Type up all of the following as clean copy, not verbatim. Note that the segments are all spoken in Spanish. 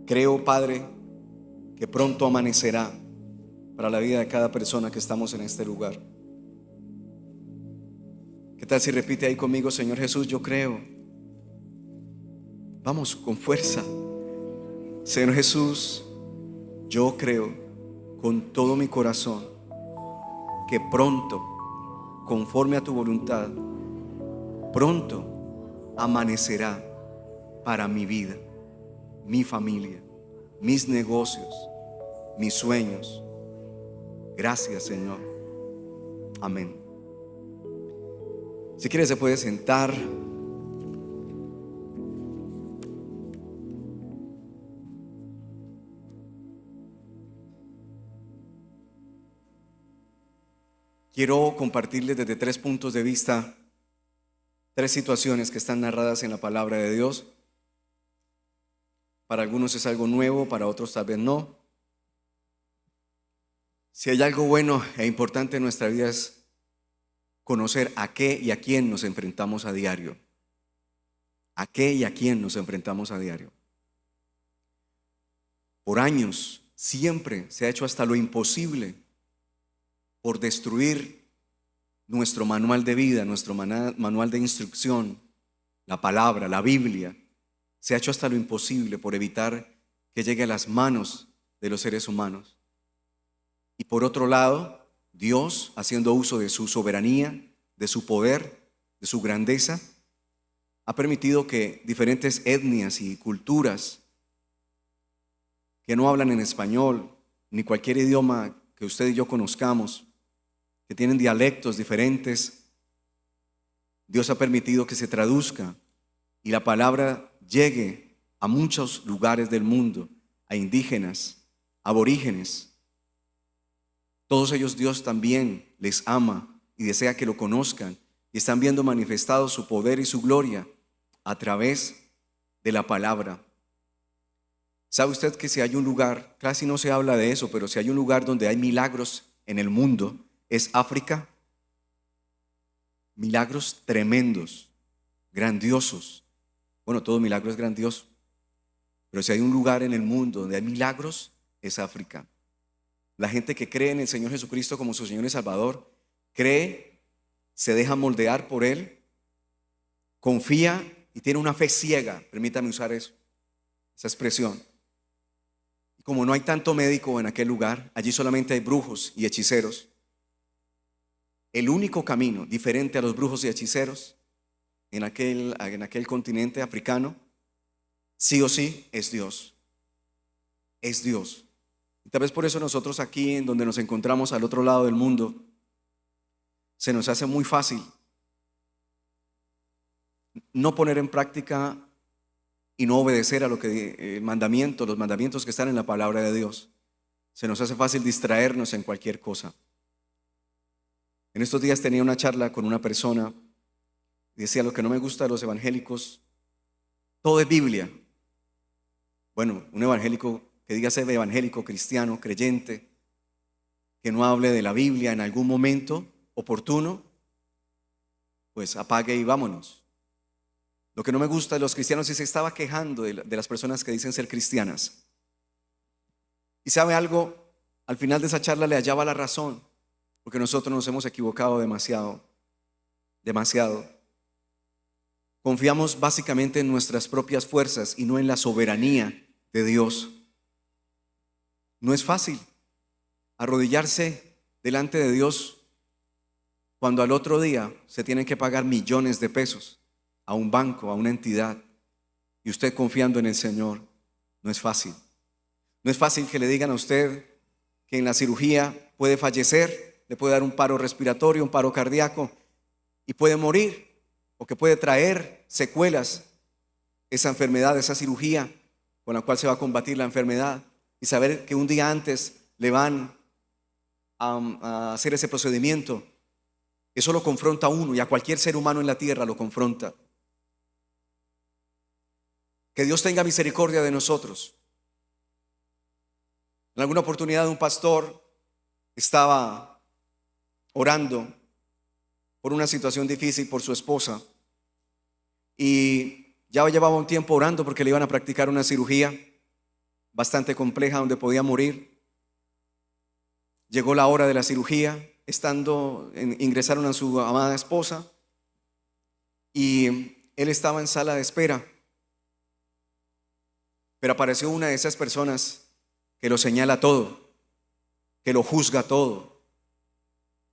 Creo, Padre, que pronto amanecerá para la vida de cada persona que estamos en este lugar. ¿Qué tal si repite ahí conmigo: Señor Jesús, yo creo? Vamos, con fuerza. Señor Jesús, yo creo con todo mi corazón que pronto, conforme a tu voluntad, pronto amanecerá para mi vida, mi familia, mis negocios, mis sueños. Gracias, Señor. Amén. Si quiere se puede sentar. Quiero compartirles desde 3 puntos de vista 3 situaciones que están narradas en la palabra de Dios. Para algunos es algo nuevo, para otros tal vez no. Si hay algo bueno e importante en nuestra vida es conocer a qué y a quién nos enfrentamos a diario. A qué y a quién nos enfrentamos a diario. Por años siempre se ha hecho hasta lo imposible por destruir nuestro manual de vida, nuestro manual de instrucción, la palabra, la Biblia. Se ha hecho hasta lo imposible por evitar que llegue a las manos de los seres humanos. Y por otro lado, Dios, haciendo uso de su soberanía, de su poder, de su grandeza, ha permitido que diferentes etnias y culturas que no hablan en español, ni cualquier idioma que usted y yo conozcamos, que tienen dialectos diferentes, Dios ha permitido que se traduzca y la palabra llegue a muchos lugares del mundo, a indígenas, aborígenes. Todos ellos Dios también les ama y desea que lo conozcan y están viendo manifestado su poder y su gloria a través de la palabra. ¿Sabe usted que si hay un lugar, casi no se habla de eso, pero si hay un lugar donde hay milagros en el mundo, es África? Milagros tremendos, grandiosos. Bueno, todo milagro es grandioso, pero si hay un lugar en el mundo donde hay milagros, es África. La gente que cree en el Señor Jesucristo como su Señor y Salvador, cree, se deja moldear por Él, confía y tiene una fe ciega, permítame usar esa expresión. Y como no hay tanto médico en aquel lugar, allí solamente hay brujos y hechiceros. El único camino diferente a los brujos y hechiceros en aquel continente africano, sí o sí, es Dios. Es Dios. Y tal vez por eso nosotros aquí, en donde nos encontramos al otro lado del mundo, se nos hace muy fácil no poner en práctica y no obedecer a lo que los mandamientos que están en la palabra de Dios. Se nos hace fácil distraernos en cualquier cosa. En estos días tenía una charla con una persona y decía: lo que no me gusta de los evangélicos, todo es Biblia. Bueno, un evangélico que diga ser evangélico, cristiano, creyente, que no hable de la Biblia en algún momento oportuno, pues apague y vámonos. Lo que no me gusta de los cristianos es que se estaba quejando de las personas que dicen ser cristianas. Y sabe algo, al final de esa charla le hallaba la razón, porque nosotros nos hemos equivocado demasiado. Confiamos básicamente en nuestras propias fuerzas y no en la soberanía de Dios. No es fácil arrodillarse delante de Dios cuando al otro día se tienen que pagar millones de pesos a un banco, a una entidad, y usted confiando en el Señor. No es fácil. No es fácil que le digan a usted que en la cirugía puede fallecer, le puede dar un paro respiratorio, un paro cardíaco y puede morir, o que puede traer secuelas esa enfermedad, esa cirugía con la cual se va a combatir la enfermedad, y saber que un día antes le van a hacer ese procedimiento. Eso lo confronta a uno y a cualquier ser humano en la tierra lo confronta. Que Dios tenga misericordia de nosotros. En alguna oportunidad un pastor estaba orando por una situación difícil por su esposa y ya llevaba un tiempo orando porque le iban a practicar una cirugía. bastante compleja donde podía morir. Llegó la hora de la cirugía, ingresaron a su amada esposa y él estaba en sala de espera. Pero apareció una de esas personas que lo señala todo, que lo juzga todo,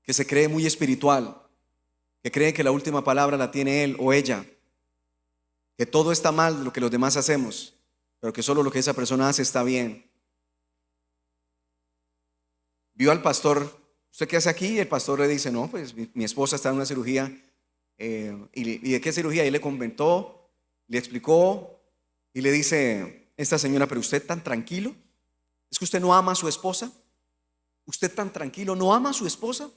que se cree muy espiritual, que cree que la última palabra la tiene él o ella, que todo está mal lo que los demás hacemos, pero que solo lo que esa persona hace está bien. Vio al pastor: ¿usted qué hace aquí? Y el pastor le dice: no, pues mi esposa está en una cirugía. ¿Y de qué cirugía? Y le comentó, le explicó y le dice esta señora: pero usted tan tranquilo, ¿es que usted no ama a su esposa? ¿Usted tan tranquilo no ama a su esposa?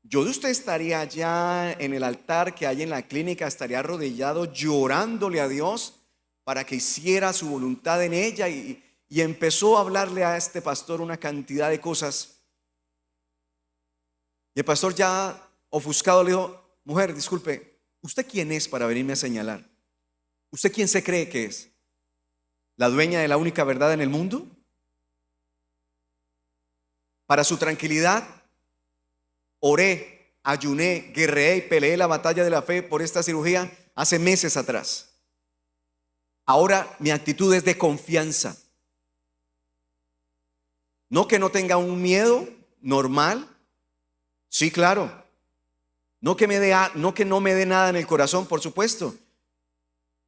Yo de usted estaría allá en el altar que hay en la clínica, estaría arrodillado llorándole a Dios para que hiciera su voluntad en ella, y empezó a hablarle a este pastor una cantidad de cosas. Y el pastor, ya ofuscado, le dijo: mujer, disculpe, ¿usted quién es para venirme a señalar? ¿Usted quién se cree que es? ¿La dueña de la única verdad en el mundo? Para su tranquilidad, oré, ayuné, guerreé y peleé la batalla de la fe por esta cirugía hace meses atrás. Ahora mi actitud es de confianza. No que no tenga un miedo normal. Sí, claro. No que no me dé nada en el corazón, por supuesto.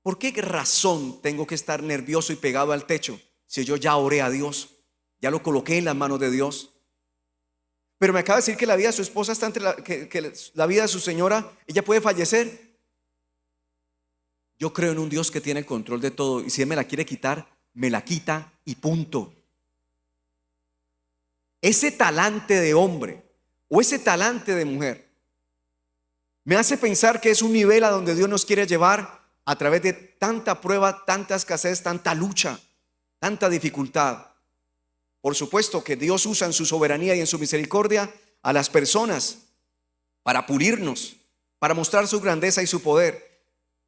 ¿Por qué razón tengo que estar nervioso y pegado al techo si yo ya oré a Dios? Ya lo coloqué en las manos de Dios. Pero me acaba de decir que la vida de su esposa está que la vida de su señora, ella puede fallecer. Yo creo en un Dios que tiene el control de todo, y si Él me la quiere quitar, me la quita y punto. Ese talante de hombre o ese talante de mujer me hace pensar que es un nivel a donde Dios nos quiere llevar a través de tanta prueba, tanta escasez, tanta lucha, tanta dificultad. Por supuesto que Dios usa en su soberanía y en su misericordia a las personas para pulirnos, para mostrar su grandeza y su poder.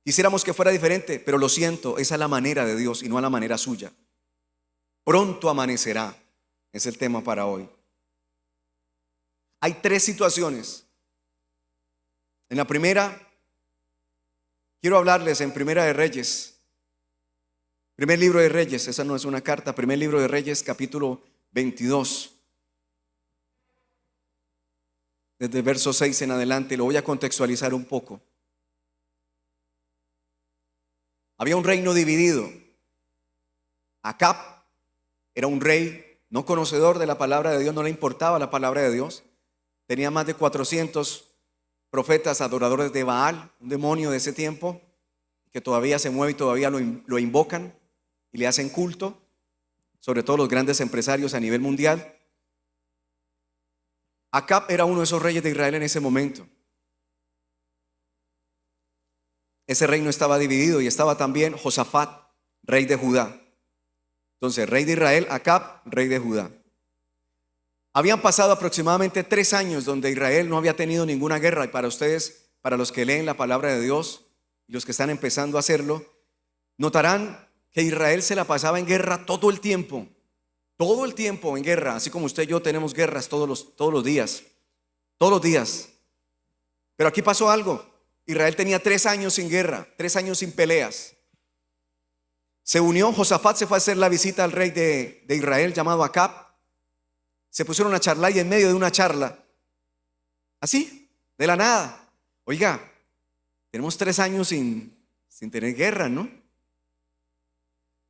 Quisiéramos que fuera diferente, pero lo siento, esa es la manera de Dios y no a la manera suya. Pronto amanecerá, es el tema para hoy. Hay 3 situaciones. En la primera, quiero hablarles en Primera de Reyes. Primer libro de Reyes, esa no es una carta, primer libro de Reyes, capítulo 22. Desde el verso 6 en adelante, lo voy a contextualizar un poco. Había un reino dividido. Acab era un rey no conocedor de la palabra de Dios, no le importaba la palabra de Dios. Tenía más de 400 profetas adoradores de Baal, un demonio de ese tiempo, que todavía se mueve y todavía lo invocan y le hacen culto, sobre todo los grandes empresarios a nivel mundial. Acab era uno de esos reyes de Israel en ese momento. Ese reino estaba dividido y estaba también Josafat, rey de Judá. Entonces, rey de Israel, Acab, rey de Judá. Habían pasado aproximadamente 3 años donde Israel no había tenido ninguna guerra. Y para ustedes, para los que leen la palabra de Dios y los que están empezando a hacerlo, notarán que Israel se la pasaba en guerra todo el tiempo en guerra, así como usted y yo tenemos guerras todos los días, Pero aquí pasó algo. Israel tenía 3 años sin guerra, 3 años sin peleas. Se unió, Josafat se fue a hacer la visita al rey de Israel llamado Acab. Se pusieron a charlar y en medio de una charla, así, de la nada: oiga, tenemos 3 años sin tener guerra, ¿no?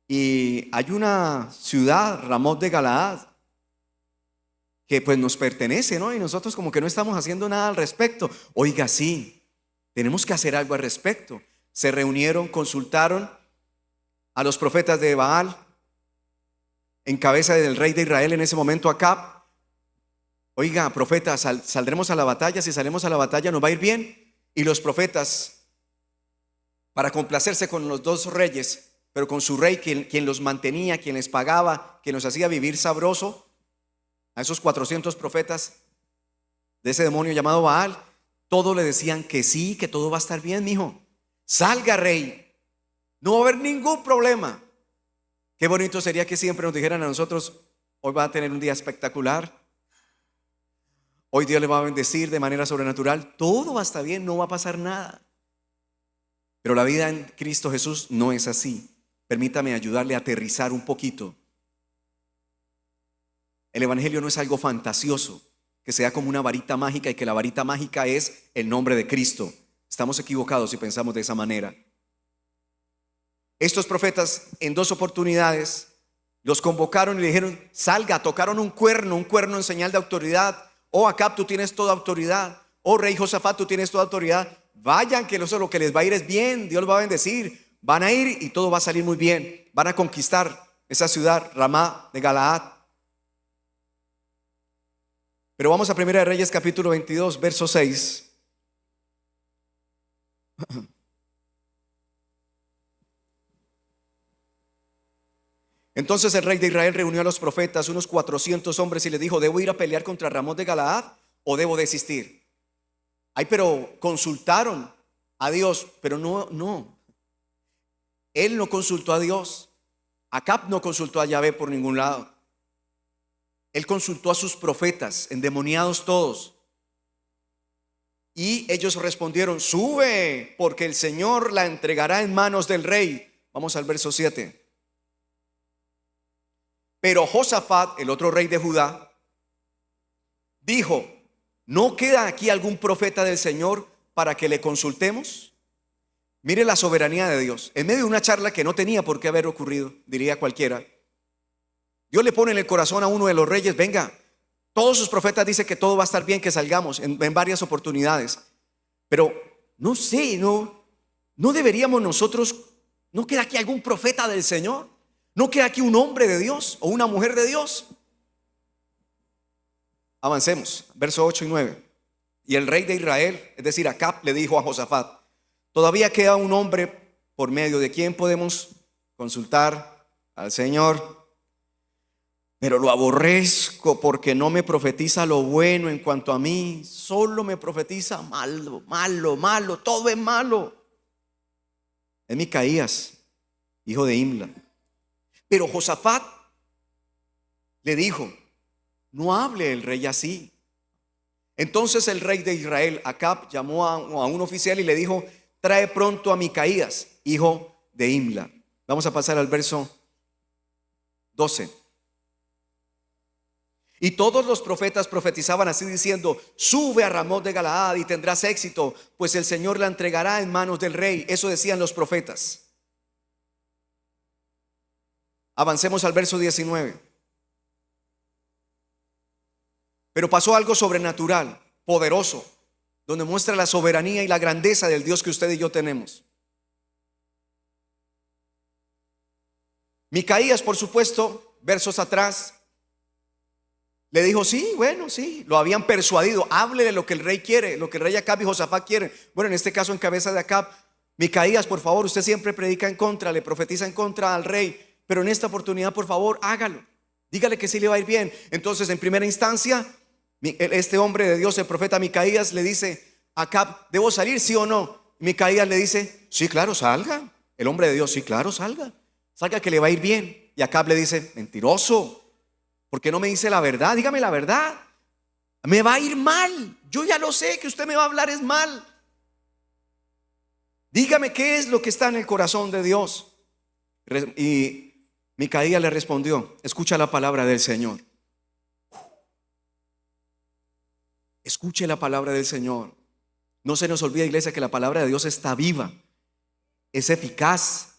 Y hay una ciudad, Ramot de Galaad, que pues nos pertenece, ¿no? Y nosotros como que no estamos haciendo nada al respecto. Oiga, sí, tenemos que hacer algo al respecto. Se reunieron, consultaron a los profetas de Baal, en cabeza del rey de Israel en ese momento, Acab. Oiga, profetas, saldremos a la batalla. Si salimos a la batalla nos va a ir bien. Y los profetas, para complacerse con los 2 reyes, pero con su rey, quien los mantenía, quien les pagaba, quien los hacía vivir sabroso, a esos 400 profetas de ese demonio llamado Baal, todos le decían que sí, que todo va a estar bien, mijo. Salga, rey, no va a haber ningún problema. Qué bonito sería que siempre nos dijeran a nosotros: hoy va a tener un día espectacular, hoy Dios le va a bendecir de manera sobrenatural, todo va a estar bien, no va a pasar nada. Pero la vida en Cristo Jesús no es así. Permítame ayudarle a aterrizar un poquito. El evangelio no es algo fantasioso, que sea como una varita mágica y que la varita mágica es el nombre de Cristo. Estamos equivocados si pensamos de esa manera. Estos profetas en 2 oportunidades los convocaron y le dijeron: salga. Tocaron un cuerno en señal de autoridad. Oh Acab, tú tienes toda autoridad. Oh rey Josafat, tú tienes toda autoridad. Vayan, que eso lo que les va a ir es bien. Dios los va a bendecir. Van a ir y todo va a salir muy bien. Van a conquistar esa ciudad, Ramá de Galaad. Pero vamos a 1 de Reyes capítulo 22, verso 6. Entonces el rey de Israel reunió a los profetas, unos 400 hombres, y les dijo: ¿debo ir a pelear contra Ramón de Galaad o debo desistir? Ay, pero consultaron a Dios, pero no. Él no consultó a Dios. Acab no consultó a Yahvé por ningún lado. Él consultó a sus profetas, endemoniados todos. Y ellos respondieron: sube, porque el Señor la entregará en manos del rey. Vamos al verso 7. Pero Josafat, el otro rey de Judá, dijo: ¿no queda aquí algún profeta del Señor para que le consultemos? Mire la soberanía de Dios. En medio de una charla que no tenía por qué haber ocurrido, diría cualquiera, Dios le pone en el corazón a uno de los reyes: venga, todos sus profetas dicen que todo va a estar bien, que salgamos en varias oportunidades. Pero no sé, no deberíamos nosotros, ¿no queda aquí algún profeta del Señor? ¿No queda aquí un hombre de Dios o una mujer de Dios? Avancemos, verso 8 y 9. Y el rey de Israel, es decir, Acab, le dijo a Josafat: todavía queda un hombre por medio de quien podemos consultar al Señor, pero lo aborrezco porque no me profetiza lo bueno en cuanto a mí, solo me profetiza malo, todo es malo. Es Micaías, hijo de Imla. Pero Josafat le dijo: no hable el rey así. Entonces el rey de Israel, Acab, llamó a un oficial y le dijo: trae pronto a Micaías, hijo de Imla. Vamos a pasar al verso 12. Y todos los profetas profetizaban así, diciendo: sube a Ramón de Galaad y tendrás éxito, pues el Señor la entregará en manos del rey. Eso decían los profetas. Avancemos al verso 19. Pero pasó algo sobrenatural, poderoso, donde muestra la soberanía y la grandeza del Dios que usted y yo tenemos. Micaías, por supuesto, versos atrás, le dijo: sí, bueno, sí, lo habían persuadido. Háblele lo que el rey quiere, lo que el rey Acab y Josafat quieren. Bueno, en este caso en cabeza de Acab: Micaías, por favor, usted siempre predica en contra, le profetiza en contra al rey, pero en esta oportunidad, por favor, hágalo. Dígale que sí le va a ir bien. Entonces, en primera instancia, este hombre de Dios, el profeta Micaías, le dice a Acab: ¿debo salir, sí o no? Micaías le dice: sí, claro, salga. El hombre de Dios: sí, claro, salga. Salga, que le va a ir bien. Y Acab le dice: mentiroso, ¿por qué no me dice la verdad? Dígame la verdad. Me va a ir mal. Yo ya lo sé, que usted me va a hablar es mal. Dígame qué es lo que está en el corazón de Dios. Y Micaías le respondió: escucha la palabra del Señor. Escuche la palabra del Señor. No se nos olvide, iglesia, que la palabra de Dios está viva, es eficaz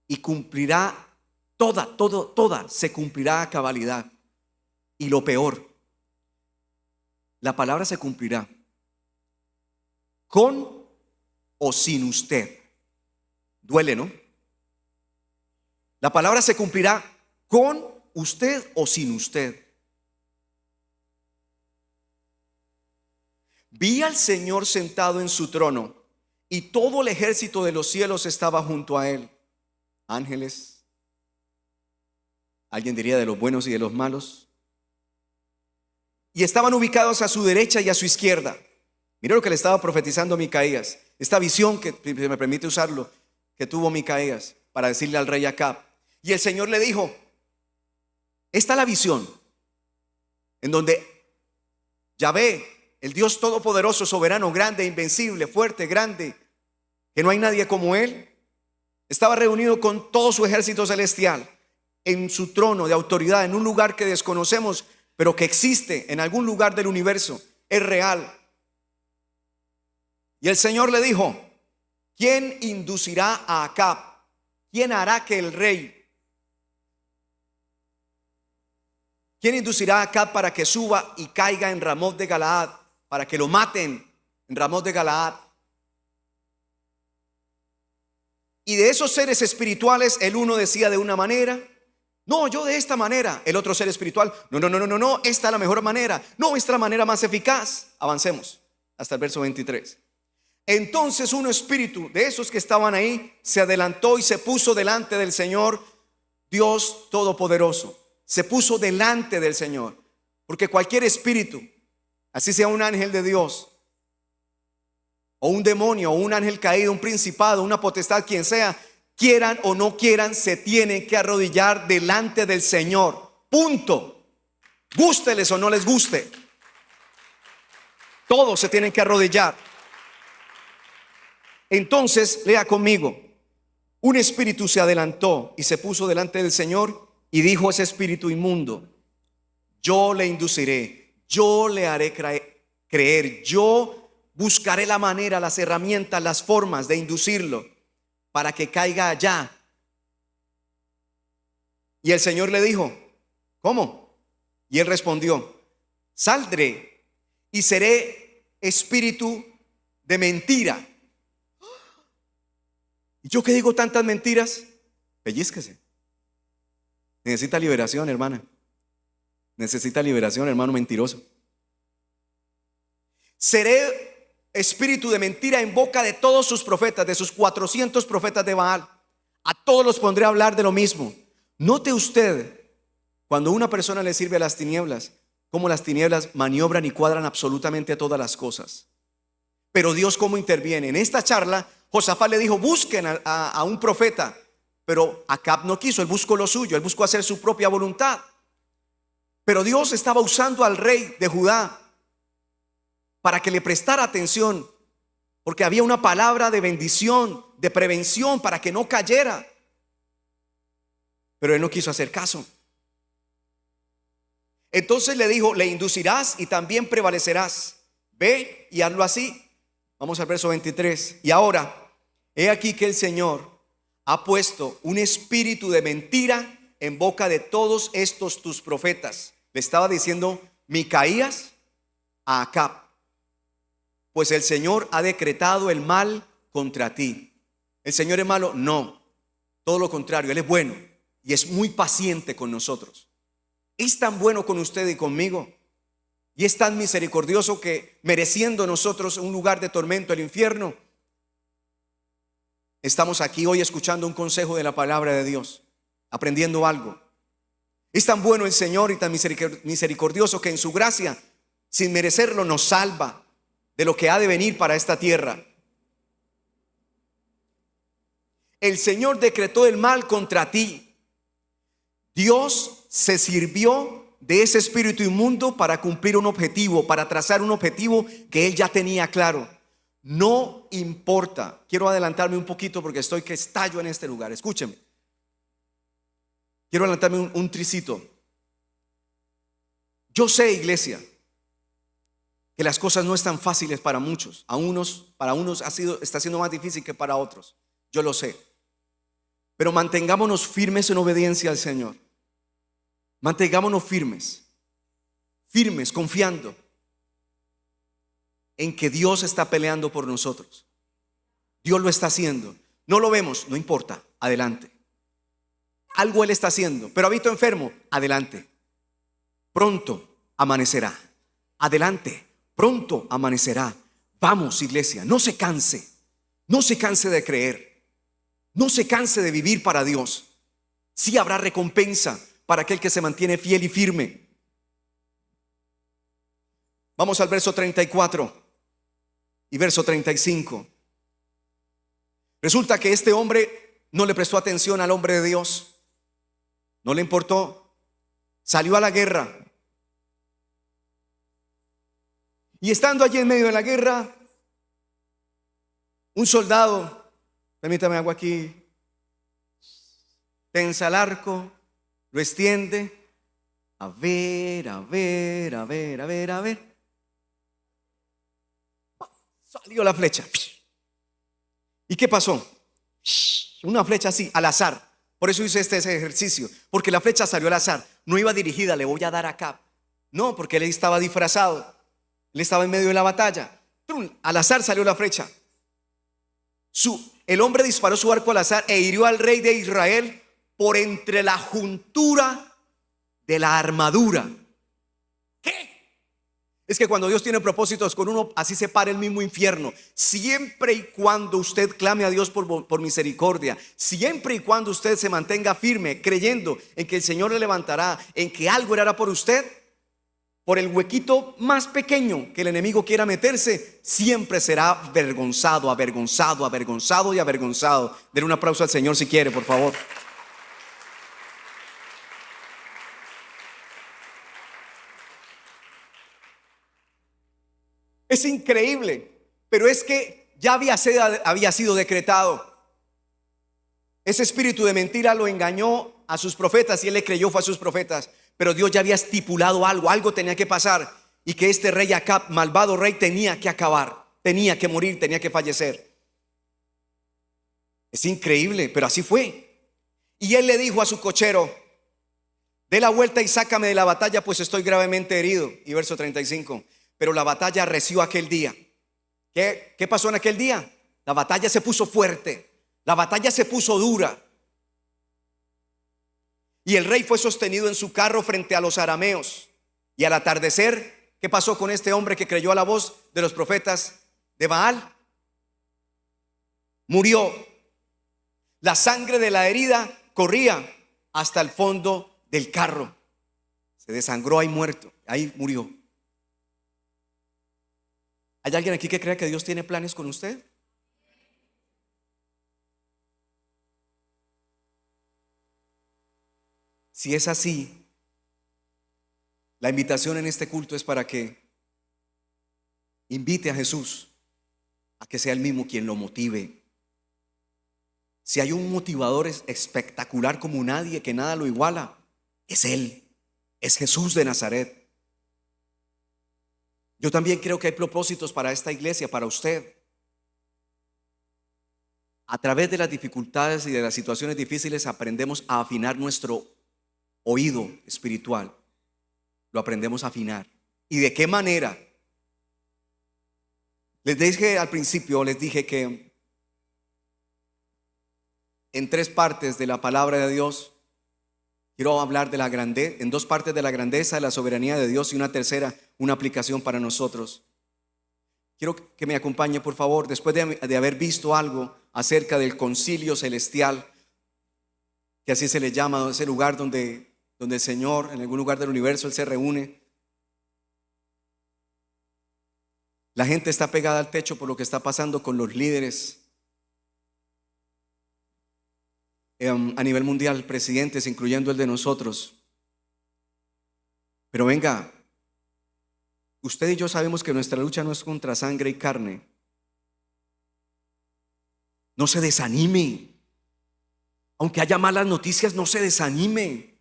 y cumplirá toda se cumplirá a cabalidad. Y lo peor, la palabra se cumplirá con o sin usted. Duele, ¿no? La palabra se cumplirá con usted o sin usted. Vi al Señor sentado en su trono y todo el ejército de los cielos estaba junto a él. Ángeles, alguien diría de los buenos y de los malos, y estaban ubicados a su derecha y a su izquierda. Mira lo que le estaba profetizando Micaías, esta visión, que me permite usarlo, que tuvo Micaías para decirle al rey Acab. Y el Señor le dijo, esta es la visión en donde Yahvé, el Dios todopoderoso, soberano, grande, invencible, fuerte, grande, que no hay nadie como Él, estaba reunido con todo su ejército celestial en su trono de autoridad, en un lugar que desconocemos, pero que existe en algún lugar del universo, es real. Y el Señor le dijo, ¿quién inducirá a Acab? ¿Quién hará que el rey? ¿Quién inducirá a Acab para que suba y caiga en Ramot de Galaad? Para que lo maten en Ramot de Galaad. Y de esos seres espirituales, el uno decía de una manera, no, yo de esta manera. El otro ser espiritual, no, esta es la mejor manera. No, esta es la manera más eficaz. Avancemos hasta el verso 23. Entonces un espíritu de esos que estaban ahí se adelantó y se puso delante del Señor Dios Todopoderoso. Se puso delante del Señor. Porque cualquier espíritu, así sea un ángel de Dios, o un demonio, o un ángel caído, un principado, una potestad, quien sea, quieran o no quieran, se tienen que arrodillar delante del Señor. Punto. Gústeles o no les guste, todos se tienen que arrodillar. Entonces, lea conmigo. Un espíritu se adelantó y se puso delante del Señor y dijo a ese espíritu inmundo, yo le induciré, yo le haré creer, yo buscaré la manera, las herramientas, las formas de inducirlo para que caiga allá. Y el Señor le dijo, ¿cómo? Y él respondió, saldré y seré espíritu de mentira. ¿Y yo qué digo tantas mentiras? Pellízquese. Necesita liberación, hermana. Necesita liberación, hermano mentiroso. Seré espíritu de mentira en boca de todos sus profetas, de sus 400 profetas de Baal. A todos los pondré a hablar de lo mismo. Note usted, cuando una persona le sirve a las tinieblas, cómo las tinieblas maniobran y cuadran absolutamente todas las cosas. Pero Dios cómo interviene. En esta charla, Josafat le dijo, busquen a un profeta. Pero Acab no quiso, él buscó lo suyo, él buscó hacer su propia voluntad. Pero Dios estaba usando al rey de Judá para que le prestara atención, porque había una palabra de bendición, de prevención, para que no cayera. Pero él no quiso hacer caso. Entonces le dijo, le inducirás y también prevalecerás. Ve y hazlo así. Vamos al verso 23. Y ahora, he aquí que el Señor ha puesto un espíritu de mentira en boca de todos estos tus profetas. Le estaba diciendo Micaías a Acab. Pues el Señor ha decretado el mal contra ti. ¿El Señor es malo? No, todo lo contrario, Él es bueno y es muy paciente con nosotros. Es tan bueno con usted y conmigo, y es tan misericordioso que, mereciendo nosotros un lugar de tormento, el infierno, estamos aquí hoy escuchando un consejo de la palabra de Dios, aprendiendo algo. Es tan bueno el Señor y tan misericordioso que en su gracia, sin merecerlo, nos salva de lo que ha de venir para esta tierra. El Señor decretó el mal contra ti. Dios se sirvió de ese espíritu inmundo para cumplir un objetivo, para trazar un objetivo que Él ya tenía claro. No importa. Quiero adelantarme un poquito porque estoy que estallo en este lugar. Escúcheme. Quiero adelantarme un tricito. Yo sé, iglesia, que las cosas no están fáciles para muchos. Para unos está siendo más difícil que para otros. Yo lo sé. Pero mantengámonos firmes en obediencia al Señor. Mantengámonos firmes, confiando en que Dios está peleando por nosotros. Dios lo está haciendo. No lo vemos, no importa, adelante. Algo Él está haciendo. Pero habito enfermo, adelante. Pronto amanecerá. Adelante, pronto amanecerá. Vamos, iglesia, no se canse. No se canse de creer. No se canse de vivir para Dios. Sí habrá recompensa para aquel que se mantiene fiel y firme. Vamos al verso 34 y verso 35. Resulta que este hombre no le prestó atención al hombre de Dios. No le importó. Salió a la guerra. Y estando allí en medio de la guerra, un soldado, permítame algo aquí, tensa el arco, lo extiende. A ver, a ver, a ver, a ver, a ver. Salió la flecha. ¿Y qué pasó? Una flecha así, al azar. Por eso hice ese ejercicio, porque la flecha salió al azar. No iba dirigida, le voy a dar acá. No, porque él estaba disfrazado. Él estaba en medio de la batalla. Al azar salió la flecha. El hombre disparó su arco al azar e hirió al rey de Israel por entre la juntura de la armadura. ¿Qué? Es que cuando Dios tiene propósitos con uno, así se para el mismo infierno. Siempre y cuando usted clame a Dios por misericordia, siempre y cuando usted se mantenga firme, creyendo en que el Señor le levantará, en que algo hará por usted, por el huequito más pequeño que el enemigo quiera meterse, siempre será avergonzado, avergonzado, avergonzado y avergonzado. Denle un aplauso al Señor si quiere, por favor. Es increíble, pero es que ya había sido decretado. Ese espíritu de mentira lo engañó a sus profetas y él le creyó, fue a sus profetas. Pero Dios ya había estipulado algo tenía que pasar, y que este rey Acab, malvado rey, tenía que acabar, tenía que morir, tenía que fallecer. Es increíble, pero así fue. Y él le dijo a su cochero: dé la vuelta y sácame de la batalla, pues estoy gravemente herido. Y verso 35. Pero la batalla arreció aquel día. ¿Qué pasó en aquel día? La batalla se puso fuerte, la batalla se puso dura. Y el rey fue sostenido en su carro frente a los arameos. Y al atardecer, ¿qué pasó con este hombre que creyó a la voz de los profetas de Baal? Murió. La sangre de la herida corría hasta el fondo del carro. Se desangró ahí muerto, ahí murió. ¿Hay alguien aquí que crea que Dios tiene planes con usted? Si es así, la invitación en este culto es para que invite a Jesús a que sea Él mismo quien lo motive. Si hay un motivador espectacular como nadie, que nada lo iguala, es Él, es Jesús de Nazaret. Yo también creo que hay propósitos para esta iglesia, para usted. A través de las dificultades y de las situaciones difíciles aprendemos a afinar nuestro oído espiritual. Lo aprendemos a afinar. ¿Y de qué manera? Les dije al principio, les dije que en tres partes de la palabra de Dios quiero hablar de la grandeza, en dos partes de la grandeza, de la soberanía de Dios, y una tercera, una aplicación para nosotros. Quiero que me acompañe, por favor, después de haber visto algo acerca del concilio celestial, que así se le llama, ese lugar donde el Señor, en algún lugar del universo, Él se reúne. La gente está pegada al techo por lo que está pasando con los líderes a nivel mundial, presidentes, incluyendo el de nosotros. Pero venga, usted y yo sabemos que nuestra lucha no es contra sangre y carne. No se desanime. Aunque haya malas noticias, no se desanime.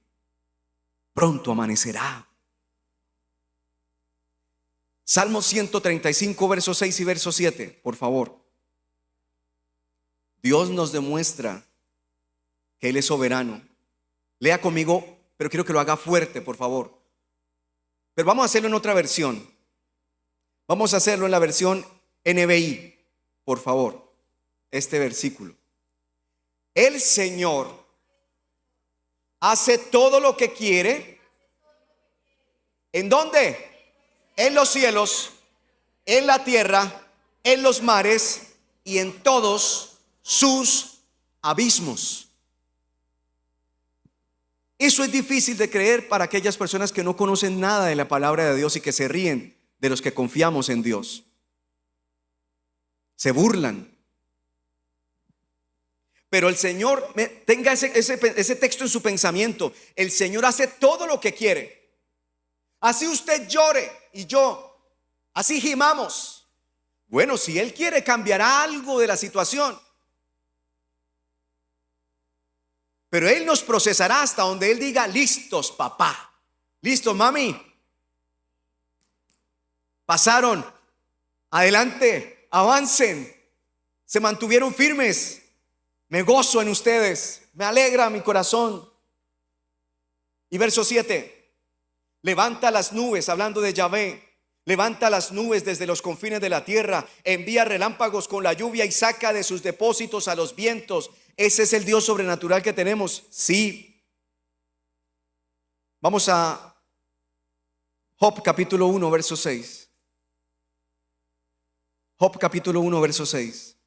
Pronto amanecerá. Salmo 135, verso 6 y verso 7, por favor. Dios nos demuestra que Él es soberano. Lea conmigo, pero quiero que lo haga fuerte, por favor. Pero vamos a hacerlo en otra versión. Vamos a hacerlo en la versión NBI, por favor. Este versículo. El Señor hace todo lo que quiere. ¿En dónde? En los cielos, en la tierra, en los mares y en todos sus abismos. Eso es difícil de creer para aquellas personas que no conocen nada de la palabra de Dios y que se ríen de los que confiamos en Dios. Se burlan. Pero el Señor, tenga ese texto en su pensamiento. El Señor hace todo lo que quiere. Así usted llore y yo, así gimamos. Bueno, si Él quiere, cambiará algo de la situación. Pero Él nos procesará hasta donde Él diga: listos, papá. Listos, mami. Pasaron. Adelante, avancen. Se mantuvieron firmes. Me gozo en ustedes. Me alegra mi corazón. Y verso 7. Levanta las nubes, hablando de Yahvé. Levanta las nubes desde los confines de la tierra. Envía relámpagos con la lluvia y saca de sus depósitos a los vientos. ¿Ese es el Dios sobrenatural que tenemos? Sí. Vamos a Job capítulo 1, verso 6. Job capítulo 1, verso 6.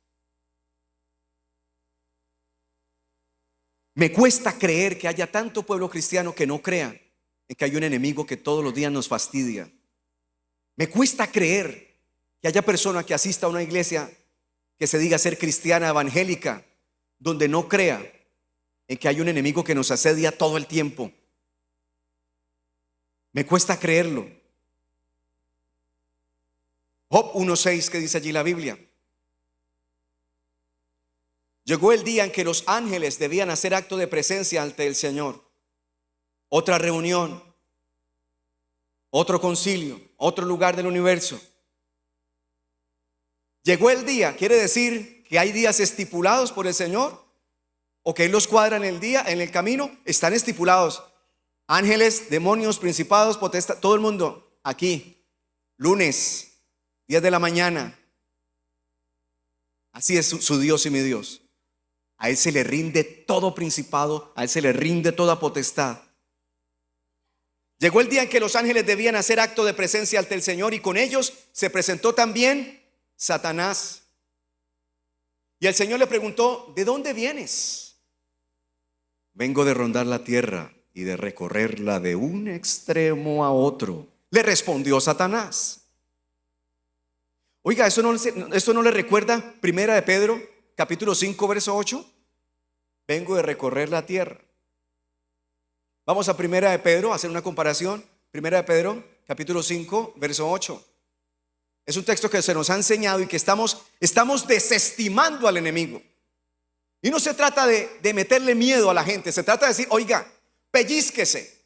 Me cuesta creer que haya tanto pueblo cristiano que no crea en que hay un enemigo que todos los días nos fastidia. Me cuesta creer que haya persona que asista a una iglesia que se diga ser cristiana evangélica, donde no crea en que hay un enemigo que nos asedia todo el tiempo. Me cuesta creerlo. Job 1:6, que dice allí la Biblia. Llegó el día en que los ángeles debían hacer acto de presencia ante el Señor. Otra reunión, otro concilio, otro lugar del universo. Llegó el día, quiere decir que hay días estipulados por el Señor, o que Él los cuadra en el día, en el camino. Están estipulados. Ángeles, demonios, principados, potestad, todo el mundo aquí. Lunes, 10 de la mañana. Así es su Dios y mi Dios. A Él se le rinde todo principado, a Él se le rinde toda potestad. Llegó el día en que los ángeles debían hacer acto de presencia ante el Señor, y con ellos se presentó también Satanás. Y el Señor le preguntó: ¿de dónde vienes? Vengo de rondar la tierra y de recorrerla de un extremo a otro, le respondió Satanás. Oiga, ¿esto no le recuerda Primera de Pedro capítulo 5, verso 8? Vengo de recorrer la tierra. Vamos a Primera de Pedro, a hacer una comparación. Primera de Pedro capítulo 5, verso 8. Es un texto que se nos ha enseñado y que estamos desestimando al enemigo. Y no se trata de meterle miedo a la gente. Se trata de decir: oiga, pellízquese,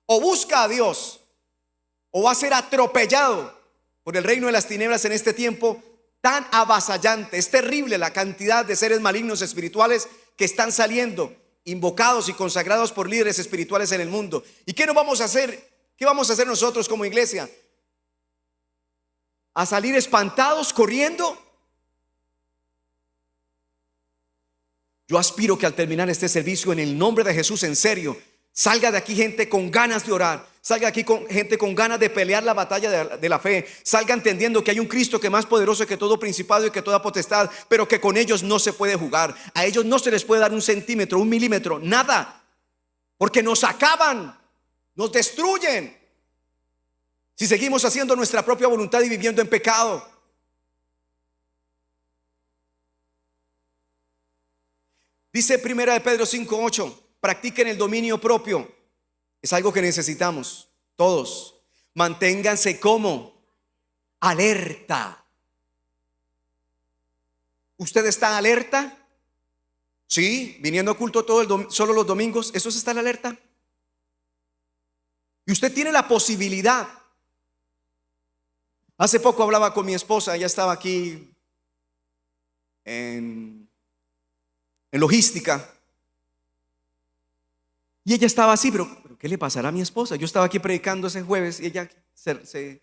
o busca a Dios, o va a ser atropellado por el reino de las tinieblas en este tiempo tan avasallante. Es terrible la cantidad de seres malignos espirituales que están saliendo, invocados y consagrados por líderes espirituales en el mundo. ¿Y qué nos vamos a hacer? ¿Qué vamos a hacer nosotros como iglesia? ¿A salir espantados, corriendo? Yo aspiro que al terminar este servicio, en el nombre de Jesús, en serio, salga de aquí gente con ganas de orar. Salga aquí gente con ganas de pelear la batalla de la fe. Salga entendiendo que hay un Cristo que es más poderoso que todo principado y que toda potestad, pero que con ellos no se puede jugar. A ellos no se les puede dar un centímetro, un milímetro, nada. Porque nos acaban, nos destruyen si seguimos haciendo nuestra propia voluntad y viviendo en pecado. Dice Primera de Pedro 5:8: practiquen el dominio propio. Es algo que necesitamos todos. Manténganse como alerta. ¿Usted está alerta? Sí, viniendo a culto solo los domingos. ¿Eso es estar alerta? Y usted tiene la posibilidad. Hace poco hablaba con mi esposa. Ella estaba aquí en logística. Y ella estaba así, pero ¿qué le pasará a mi esposa? Yo estaba aquí predicando ese jueves y ella se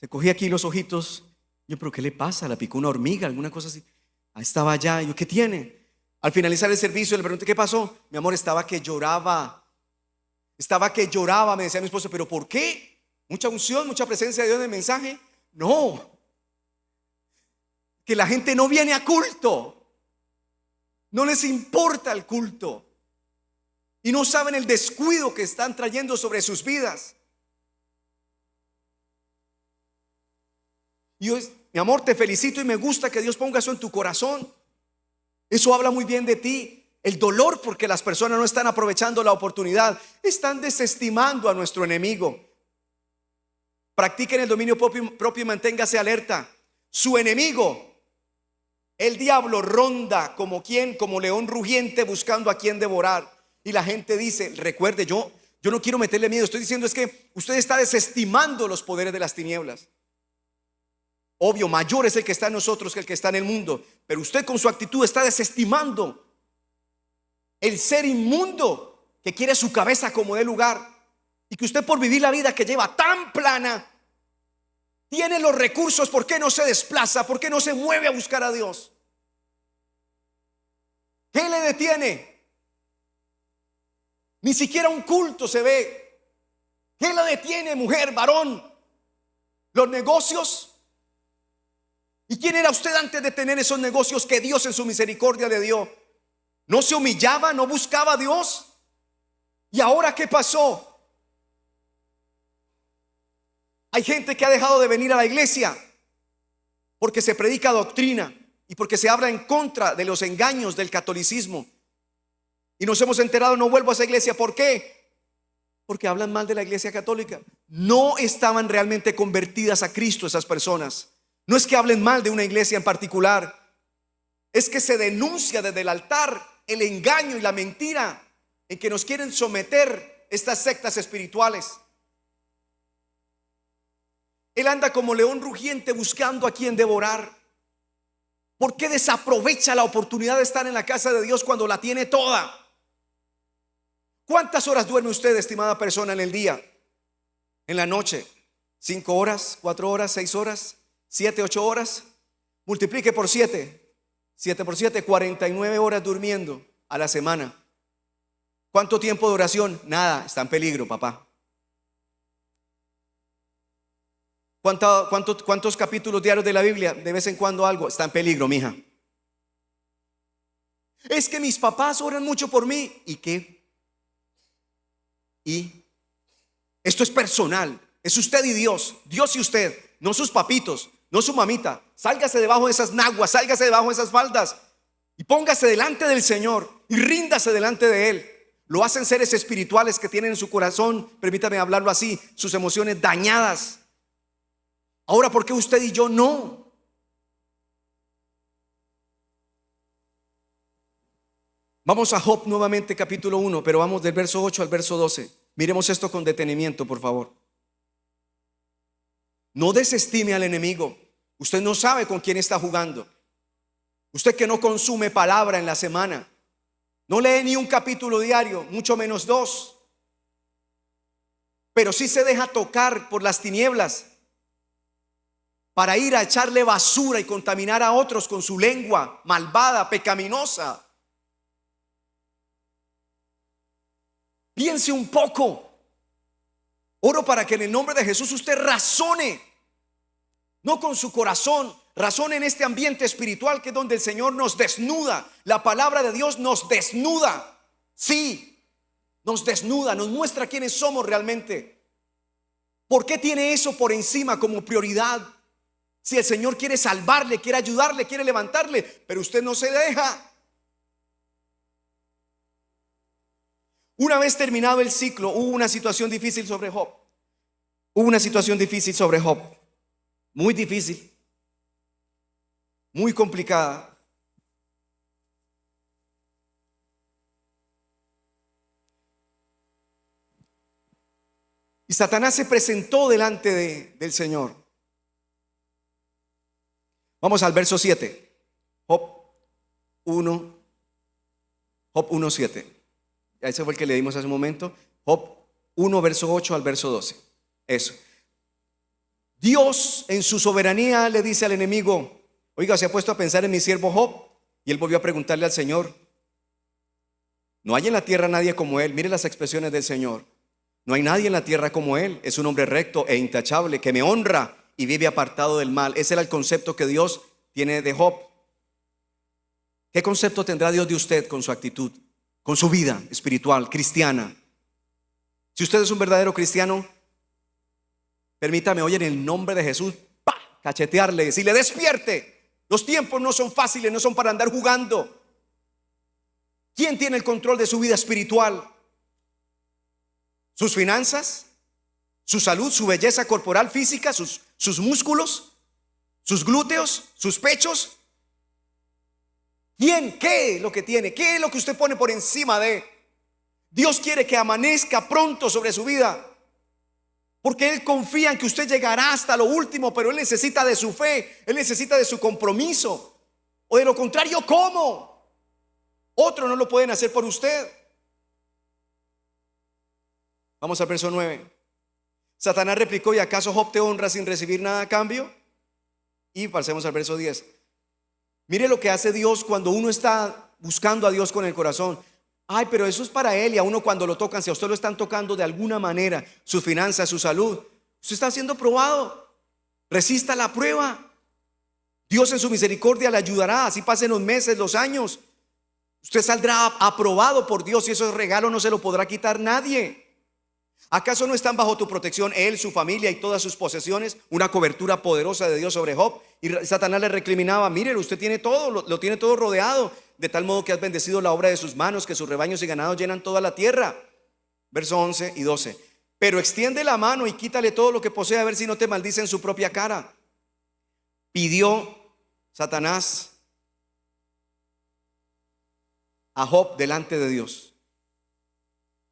cogía aquí los ojitos. Yo, ¿pero qué le pasa? ¿La picó una hormiga? ¿Alguna cosa así? Estaba allá. Yo, ¿qué tiene? Al finalizar el servicio le pregunté: ¿qué pasó? Mi amor, estaba que lloraba. Me decía mi esposa: ¿pero por qué? Mucha unción, mucha presencia de Dios en el mensaje. No, que la gente no viene a culto. No les importa el culto. Y no saben el descuido que están trayendo sobre sus vidas. Y yo, mi amor, te felicito y me gusta que Dios ponga eso en tu corazón. Eso habla muy bien de ti. El dolor porque las personas no están aprovechando la oportunidad, están desestimando a nuestro enemigo. Practiquen el dominio propio y manténgase alerta. Su enemigo, el diablo, ronda como león rugiente buscando a quien devorar. Y la gente dice, recuerde, yo no quiero meterle miedo, estoy diciendo es que usted está desestimando los poderes de las tinieblas. Obvio, mayor es el que está en nosotros que el que está en el mundo, pero usted con su actitud está desestimando el ser inmundo que quiere su cabeza como de lugar, y que usted por vivir la vida que lleva tan plana tiene los recursos. ¿Por qué no se desplaza? ¿Por qué no se mueve a buscar a Dios? ¿Qué le detiene? Ni siquiera un culto se ve. ¿Qué le detiene, mujer, varón? ¿Los negocios? ¿Y quién era usted antes de tener esos negocios que Dios en su misericordia le dio? ¿No se humillaba? ¿No buscaba a Dios? ¿Y ahora qué pasó? Hay gente que ha dejado de venir a la iglesia porque se predica doctrina y porque se habla en contra de los engaños del catolicismo. Y nos hemos enterado, no vuelvo a esa iglesia. ¿Por qué? Porque hablan mal de la iglesia católica. No estaban realmente convertidas a Cristo esas personas. No es que hablen mal de una iglesia en particular, es que se denuncia desde el altar el engaño y la mentira en que nos quieren someter estas sectas espirituales. Él anda como león rugiente buscando a quien devorar. ¿Por qué desaprovecha la oportunidad de estar en la casa de Dios cuando la tiene toda? ¿Cuántas horas duerme usted, estimada persona, en el día? En la noche, 5 horas, 4 horas, 6 horas, 7, 8 horas. Multiplique por 7. 7 por 7, 49 horas durmiendo a la semana. ¿Cuánto tiempo de oración? Nada, está en peligro, papá. ¿Cuántos capítulos diarios de la Biblia? De vez en cuando algo. Está en peligro, mija. Es que mis papás oran mucho por mí. ¿Y qué? ¿Y? Esto es personal. Es usted y Dios. Dios y usted, no sus papitos, no su mamita. Sálgase debajo de esas naguas, sálgase debajo de esas faldas y póngase delante del Señor y ríndase delante de Él. Lo hacen seres espirituales que tienen en su corazón, permítame hablarlo así, sus emociones dañadas. Ahora, ¿por qué usted y yo no? Vamos a Job nuevamente, capítulo 1, pero vamos del verso 8 al verso 12. Miremos esto con detenimiento, por favor. No desestime al enemigo. Usted no sabe con quién está jugando. Usted que no consume palabra en la semana, no lee ni un capítulo diario, mucho menos 2, pero sí se deja tocar por las tinieblas para ir a echarle basura y contaminar a otros con su lengua malvada, pecaminosa. Piense un poco. Oro para que en el nombre de Jesús usted razone, no con su corazón, razone en este ambiente espiritual que es donde el Señor nos desnuda. La palabra de Dios nos desnuda. Sí, nos desnuda, nos muestra quiénes somos realmente. ¿Por qué tiene eso por encima como prioridad? Si el Señor quiere salvarle, quiere ayudarle, quiere levantarle, pero usted no se deja. Una vez terminado el ciclo, hubo una situación difícil sobre Job. Hubo una situación difícil sobre Job. Muy difícil. Muy complicada. Y Satanás se presentó delante del Señor. Vamos al verso 7. Job 1. Job 1:7. Ese fue el que le dimos hace un momento. Job 1, verso 8 al verso 12. Eso. Dios en su soberanía le dice al enemigo: oiga, ¿se ha puesto a pensar en mi siervo Job? Y él volvió a preguntarle al Señor: no hay en la tierra nadie como él. Mire las expresiones del Señor. No hay nadie en la tierra como él. Es un hombre recto e intachable, que me honra y vive apartado del mal. Ese era el concepto que Dios tiene de Job. ¿Qué concepto tendrá Dios de usted con su actitud, con su vida espiritual, cristiana? Si usted es un verdadero cristiano, permítame hoy en el nombre de Jesús, cachetearle, decirle: despierte. Los tiempos no son fáciles, no son para andar jugando. ¿Quién tiene el control de su vida espiritual? ¿Sus finanzas? ¿Su salud? ¿Su belleza corporal, física? ¿Sus músculos? ¿Sus glúteos? ¿Sus pechos? ¿Quién? ¿Qué es lo que tiene? ¿Qué es lo que usted pone por encima de? Dios quiere que amanezca pronto sobre su vida, porque Él confía en que usted llegará hasta lo último, pero Él necesita de su fe, Él necesita de su compromiso. O de lo contrario, ¿cómo? Otros no lo pueden hacer por usted. Vamos al verso 9. Satanás replicó: ¿y acaso Job te honra sin recibir nada a cambio? Y pasemos al verso 10. Mire lo que hace Dios cuando uno está buscando a Dios con el corazón. Ay, pero eso es para Él, y a uno cuando lo tocan, si a usted lo están tocando de alguna manera, sus finanzas, su salud, usted está siendo probado. Resista la prueba. Dios en su misericordia le ayudará, así pasen los meses, los años. Usted saldrá aprobado por Dios, y esos regalos no se lo podrá quitar nadie. ¿Acaso no están bajo tu protección él, su familia y todas sus posesiones? Una cobertura poderosa de Dios sobre Job. Y Satanás le recriminaba: mire, usted tiene todo, lo tiene todo rodeado, de tal modo que has bendecido la obra de sus manos, que sus rebaños y ganados llenan toda la tierra. Verso 11 y 12. Pero extiende la mano y quítale todo lo que posee, a ver si no te maldice en su propia cara. Pidió Satanás a Job delante de Dios.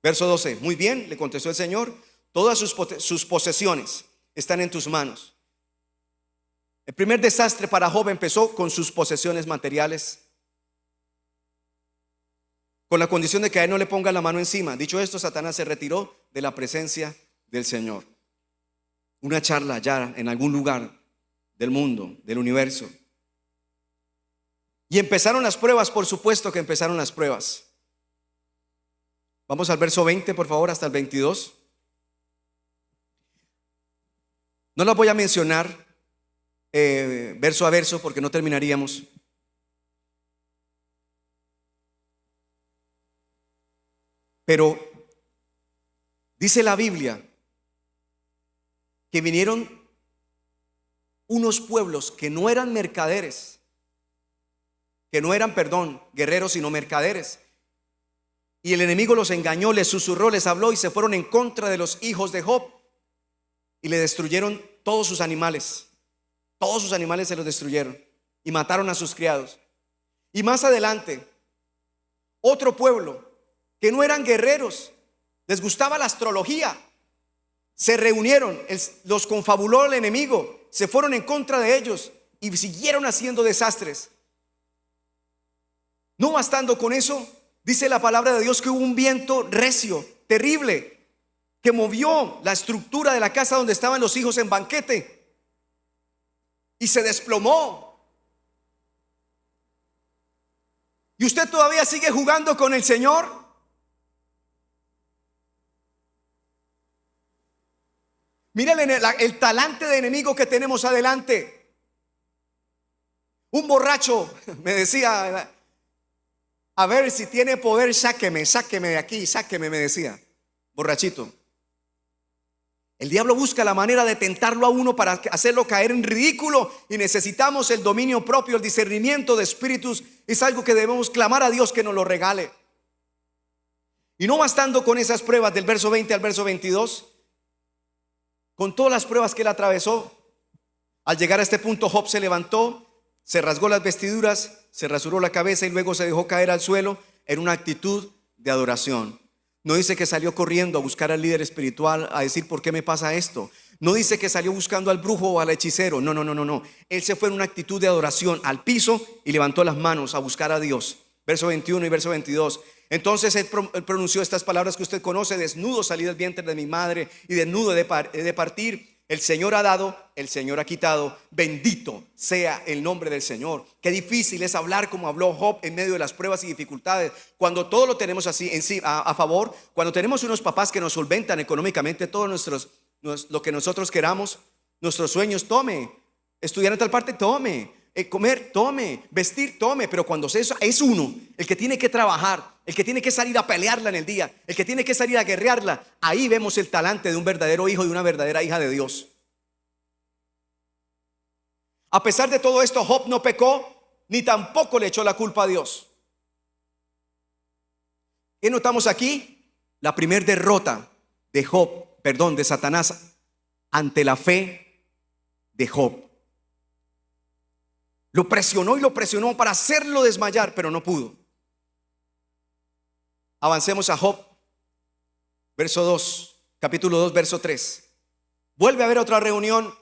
Verso 12. Muy bien, le contestó el Señor, todas sus posesiones están en tus manos. El primer desastre para Job empezó con sus posesiones materiales, con la condición de que a él no le ponga la mano encima. Dicho esto, Satanás se retiró de la presencia del Señor. Una charla allá en algún lugar del mundo, del universo. Y empezaron las pruebas, por supuesto que empezaron las pruebas. Vamos al verso 20, por favor, hasta el 22. No las voy a mencionar verso a verso porque no terminaríamos. Pero dice la Biblia que vinieron unos pueblos que no eran mercaderes, que no eran, guerreros, sino mercaderes. Y el enemigo los engañó, les susurró, les habló, y se fueron en contra de los hijos de Job y le destruyeron todos sus animales. Todos sus animales se los destruyeron y mataron a sus criados. Y más adelante, otro pueblo que no eran guerreros, les gustaba la astrología, se reunieron, los confabuló el enemigo, se fueron en contra de ellos y siguieron haciendo desastres. No bastando con eso, dice la palabra de Dios que hubo un viento recio, terrible, que movió la estructura de la casa donde estaban los hijos en banquete y se desplomó. ¿Y usted todavía sigue jugando con el Señor? Mire el talante de enemigo que tenemos adelante. Un borracho me decía: a ver si tiene poder, sáqueme de aquí, sáqueme, me decía. Borrachito. El diablo busca la manera de tentarlo a uno para hacerlo caer en ridículo, y necesitamos el dominio propio, el discernimiento de espíritus. Es algo que debemos clamar a Dios que nos lo regale. Y no bastando con esas pruebas del verso 20 al verso 22, con todas las pruebas que él atravesó, al llegar a este punto, Job se levantó, se rasgó las vestiduras, se rasuró la cabeza y luego se dejó caer al suelo en una actitud de adoración. No dice que salió corriendo a buscar al líder espiritual a decir: ¿por qué me pasa esto? No dice que salió buscando al brujo o al hechicero. No. Él se fue en una actitud de adoración al piso y levantó las manos a buscar a Dios. Verso 21 y verso 22. Entonces él pronunció estas palabras que usted conoce: desnudo salí del vientre de mi madre y desnudo he de partir. El Señor ha dado, el Señor ha quitado. Bendito sea el nombre del Señor. Qué difícil es hablar como habló Job en medio de las pruebas y dificultades, cuando todo lo tenemos así a favor, cuando tenemos unos papás que nos solventan económicamente todo lo que nosotros queramos, nuestros sueños. Tome, estudiar en tal parte, tome, comer, tome, vestir, tome. Pero cuando es uno el que tiene que trabajar, el que tiene que salir a pelearla en el día, el que tiene que salir a guerrearla, ahí vemos el talante de un verdadero hijo y una verdadera hija de Dios. A pesar de todo esto, Job no pecó ni tampoco le echó la culpa a Dios. ¿Qué notamos aquí? La primer derrota de de Satanás ante la fe de Job. Lo presionó y lo presionó para hacerlo desmayar, pero no pudo. Avancemos a Job, capítulo 2, verso 3. Vuelve a haber otra reunión,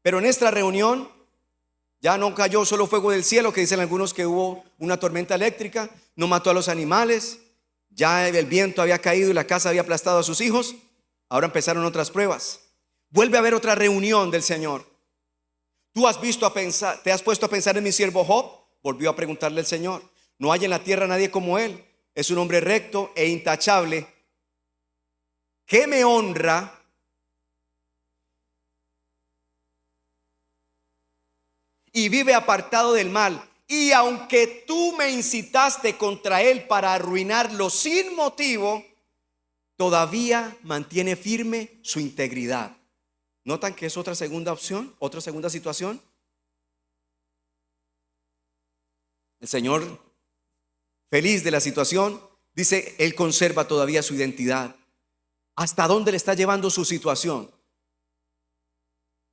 pero en esta reunión ya no cayó solo fuego del cielo, que dicen algunos que hubo una tormenta eléctrica, no mató a los animales, ya el viento había caído y la casa había aplastado a sus hijos. Ahora empezaron otras pruebas. Vuelve a haber otra reunión del Señor. ¿Te has puesto a pensar en mi siervo Job? Volvió a preguntarle el Señor. No hay en la tierra nadie como él. Es un hombre recto e intachable, que me honra y vive apartado del mal. Y aunque tú me incitaste contra él para arruinarlo sin motivo, todavía mantiene firme su integridad. ¿Notan que es otra segunda opción? ¿Otra segunda situación? El Señor, feliz de la situación, dice, él conserva todavía su identidad. ¿Hasta dónde le está llevando su situación?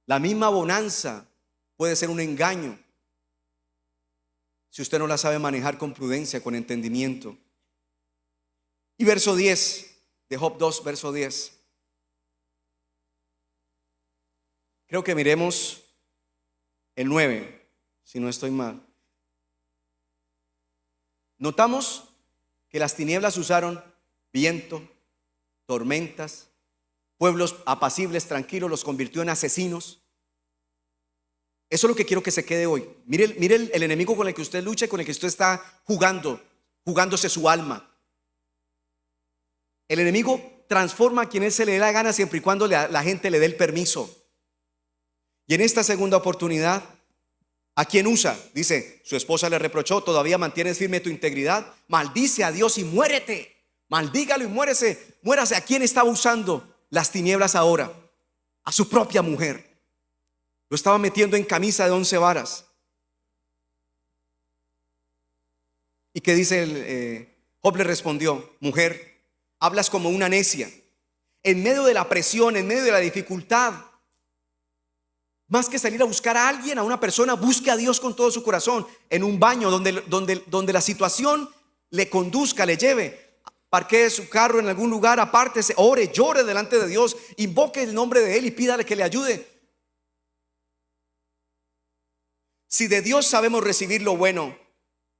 La misma bonanza puede ser un engaño si usted no la sabe manejar con prudencia, con entendimiento. Y verso 10 de Job 2, verso 10. Creo que miremos el 9, si no estoy mal. Notamos que las tinieblas usaron viento, tormentas, pueblos apacibles, tranquilos, los convirtió en asesinos. Eso es lo que quiero que se quede hoy. Mire el enemigo con el que usted lucha y con el que usted está jugándose su alma. El enemigo transforma a quien él se le dé la gana siempre y cuando la gente le dé el permiso. Y en esta segunda oportunidad, ¿a quién usa? Dice, su esposa le reprochó, todavía mantienes firme tu integridad, maldice a Dios y muérete. Maldígalo y muérase. ¿A quién estaba usando las tinieblas ahora? A su propia mujer. Lo estaba metiendo en camisa de 11 varas. ¿Y qué dice Job? Le respondió, mujer, hablas como una necia. En medio de la presión, en medio de la dificultad, más que salir a buscar a alguien, a una persona, busque a Dios con todo su corazón. En un baño donde la situación le conduzca, le lleve. Parquee su carro en algún lugar, apártese, ore, llore delante de Dios, invoque el nombre de Él y pídale que le ayude. Si de Dios sabemos recibir lo bueno,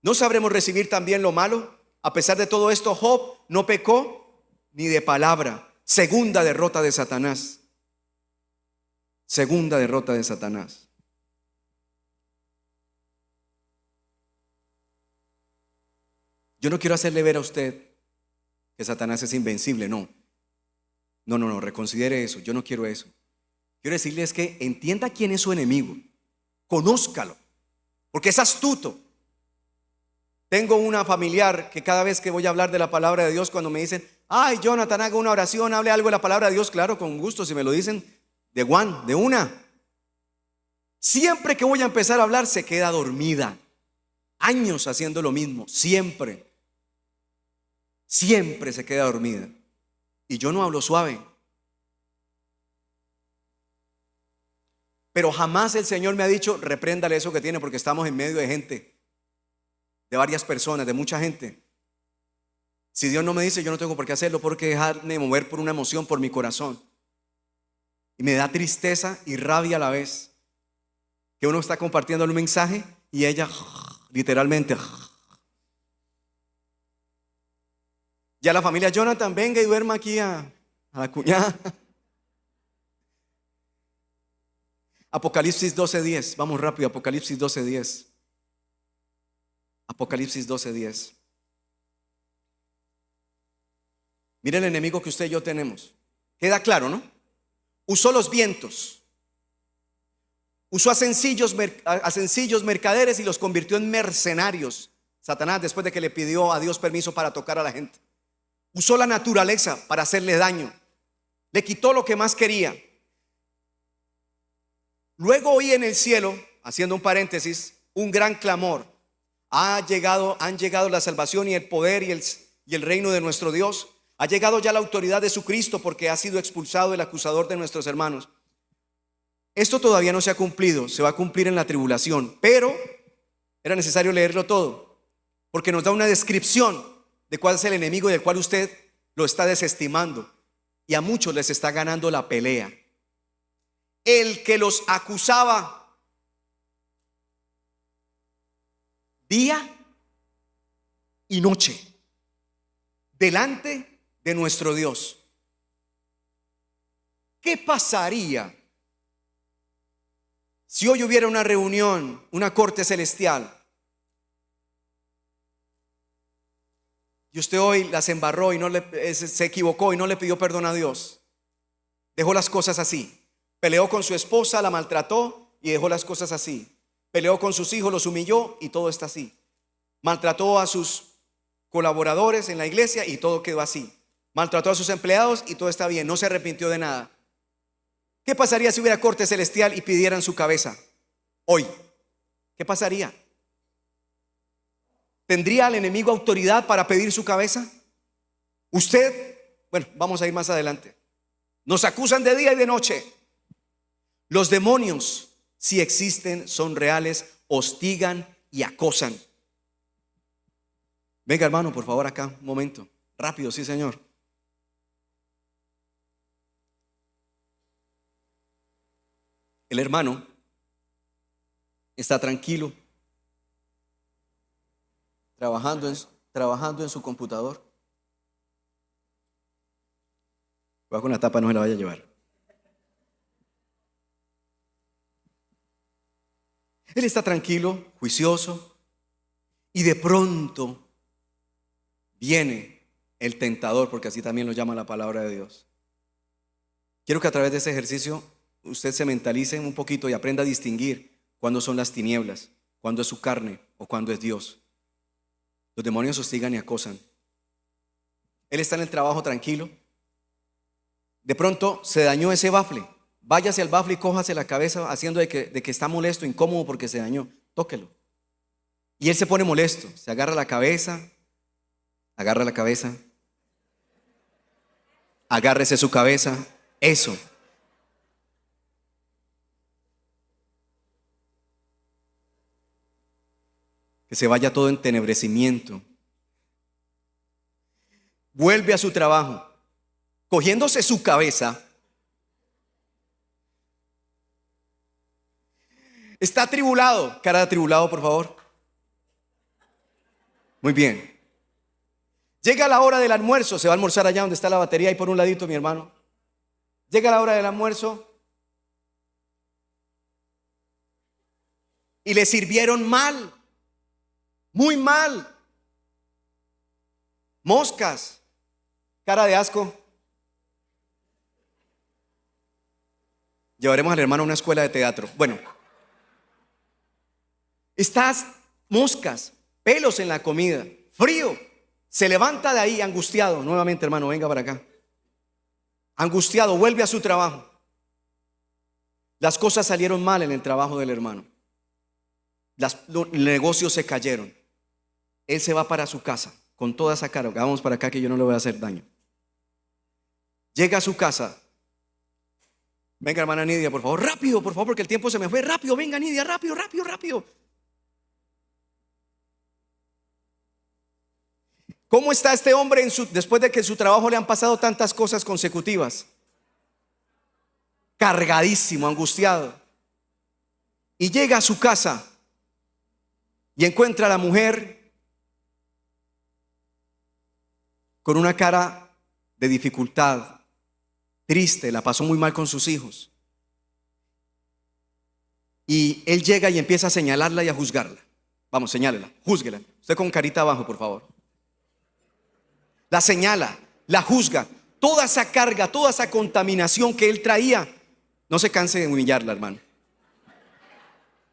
¿no sabremos recibir también lo malo? A pesar de todo esto, Job no pecó ni de palabra. Segunda derrota de Satanás. Segunda derrota de Satanás. Yo no quiero hacerle ver a usted que Satanás es invencible, no. No, reconsidere eso, yo no quiero eso. Quiero decirles que entienda quién es su enemigo, conózcalo, porque es astuto. Tengo una familiar que cada vez que voy a hablar de la palabra de Dios, cuando me dicen, ay, Jonathan, haga una oración, hable algo de la palabra de Dios, claro, con gusto, si me lo dicen, de una. Siempre que voy a empezar a hablar, se queda dormida. Años haciendo lo mismo, siempre se queda dormida. Y yo no hablo suave. Pero jamás el Señor me ha dicho, repréndale eso que tiene, porque estamos en medio de gente, de varias personas, de mucha gente. Si Dios no me dice, yo no tengo por qué hacerlo, porque dejarme mover por una emoción, por mi corazón. Y me da tristeza y rabia a la vez que uno está compartiendo un mensaje y ella literalmente. Ya la familia Jonathan, venga y duerma aquí a la cuñada. Apocalipsis 12:10, vamos rápido, Apocalipsis 12:10. Apocalipsis 12:10. Mire el enemigo que usted y yo tenemos. Queda claro, ¿no? Usó los vientos, usó a sencillos mercaderes y los convirtió en mercenarios. Satanás, después de que le pidió a Dios permiso para tocar a la gente, usó la naturaleza para hacerle daño. Le quitó lo que más quería. Luego oí en el cielo, haciendo un paréntesis, un gran clamor. Han llegado la salvación y el poder y el reino de nuestro Dios. Ha llegado ya la autoridad de su Cristo porque ha sido expulsado el acusador de nuestros hermanos. Esto todavía no se ha cumplido, se va a cumplir en la tribulación, pero era necesario leerlo todo, porque nos da una descripción de cuál es el enemigo y del cual usted lo está desestimando, y a muchos les está ganando la pelea. El que los acusaba día y noche delante de nuestro Dios. ¿Qué pasaría si hoy hubiera una reunión, una corte celestial, y usted hoy las embarró y se equivocó y no le pidió perdón a Dios? Dejó las cosas así. Peleó con su esposa, la maltrató y dejó las cosas así. Peleó con sus hijos, los humilló y todo está así. Maltrató a sus colaboradores en la iglesia y todo quedó así. Maltrató a sus empleados y todo está bien, no se arrepintió de nada. ¿Qué pasaría si hubiera corte celestial y pidieran su cabeza hoy? ¿Qué pasaría? ¿Tendría el enemigo autoridad para pedir su cabeza? Usted, bueno, vamos a ir más adelante. Nos acusan de día y de noche. Los demonios, si existen, son reales, hostigan y acosan. Venga, hermano, por favor, acá, un momento. Rápido, sí, señor. El hermano está tranquilo, trabajando en su computador. Va con la tapa, no se la vaya a llevar. Él está tranquilo, juicioso, y de pronto viene el tentador, porque así también lo llama la palabra de Dios. Quiero que a través de ese ejercicio usted se mentalice un poquito y aprenda a distinguir cuándo son las tinieblas, cuándo es su carne o cuándo es Dios. Los demonios hostigan y acosan. Él está en el trabajo tranquilo. De pronto se dañó ese bafle. Váyase al bafle y cójase la cabeza haciendo de que está molesto, incómodo porque se dañó. Tóquelo. Y él se pone molesto. Se agarra la cabeza. Agárrese su cabeza. Eso. Que se vaya todo en entenebrecimiento. Vuelve a su trabajo, cogiéndose su cabeza. Está atribulado. Cara de atribulado, por favor. Muy bien. Llega la hora del almuerzo. Se va a almorzar allá donde está la batería, ahí por un ladito, mi hermano. Llega la hora del almuerzo y le sirvieron mal. Muy mal. Moscas. Cara de asco. Llevaremos al hermano a una escuela de teatro. Bueno, estas moscas, pelos en la comida, frío. Se levanta de ahí angustiado. Nuevamente, hermano, venga para acá. Angustiado, vuelve a su trabajo. Las cosas salieron mal en el trabajo del hermano. Los negocios se cayeron. Él se va para su casa con toda esa carga. Vamos para acá que yo no le voy a hacer daño. Llega a su casa. Venga, hermana Nidia, por favor, rápido, por favor, porque el tiempo se me fue. Rápido, venga, Nidia, rápido, rápido, rápido. ¿Cómo está este hombre después de que en su trabajo le han pasado tantas cosas consecutivas? Cargadísimo, angustiado. Y llega a su casa y encuentra a la mujer con una cara de dificultad, triste, la pasó muy mal con sus hijos. Y él llega y empieza a señalarla y a juzgarla. Vamos, señálela, júzguela. Usted con carita abajo, por favor. La señala, la juzga. Toda esa carga, toda esa contaminación que él traía, no se canse de humillarla, hermano.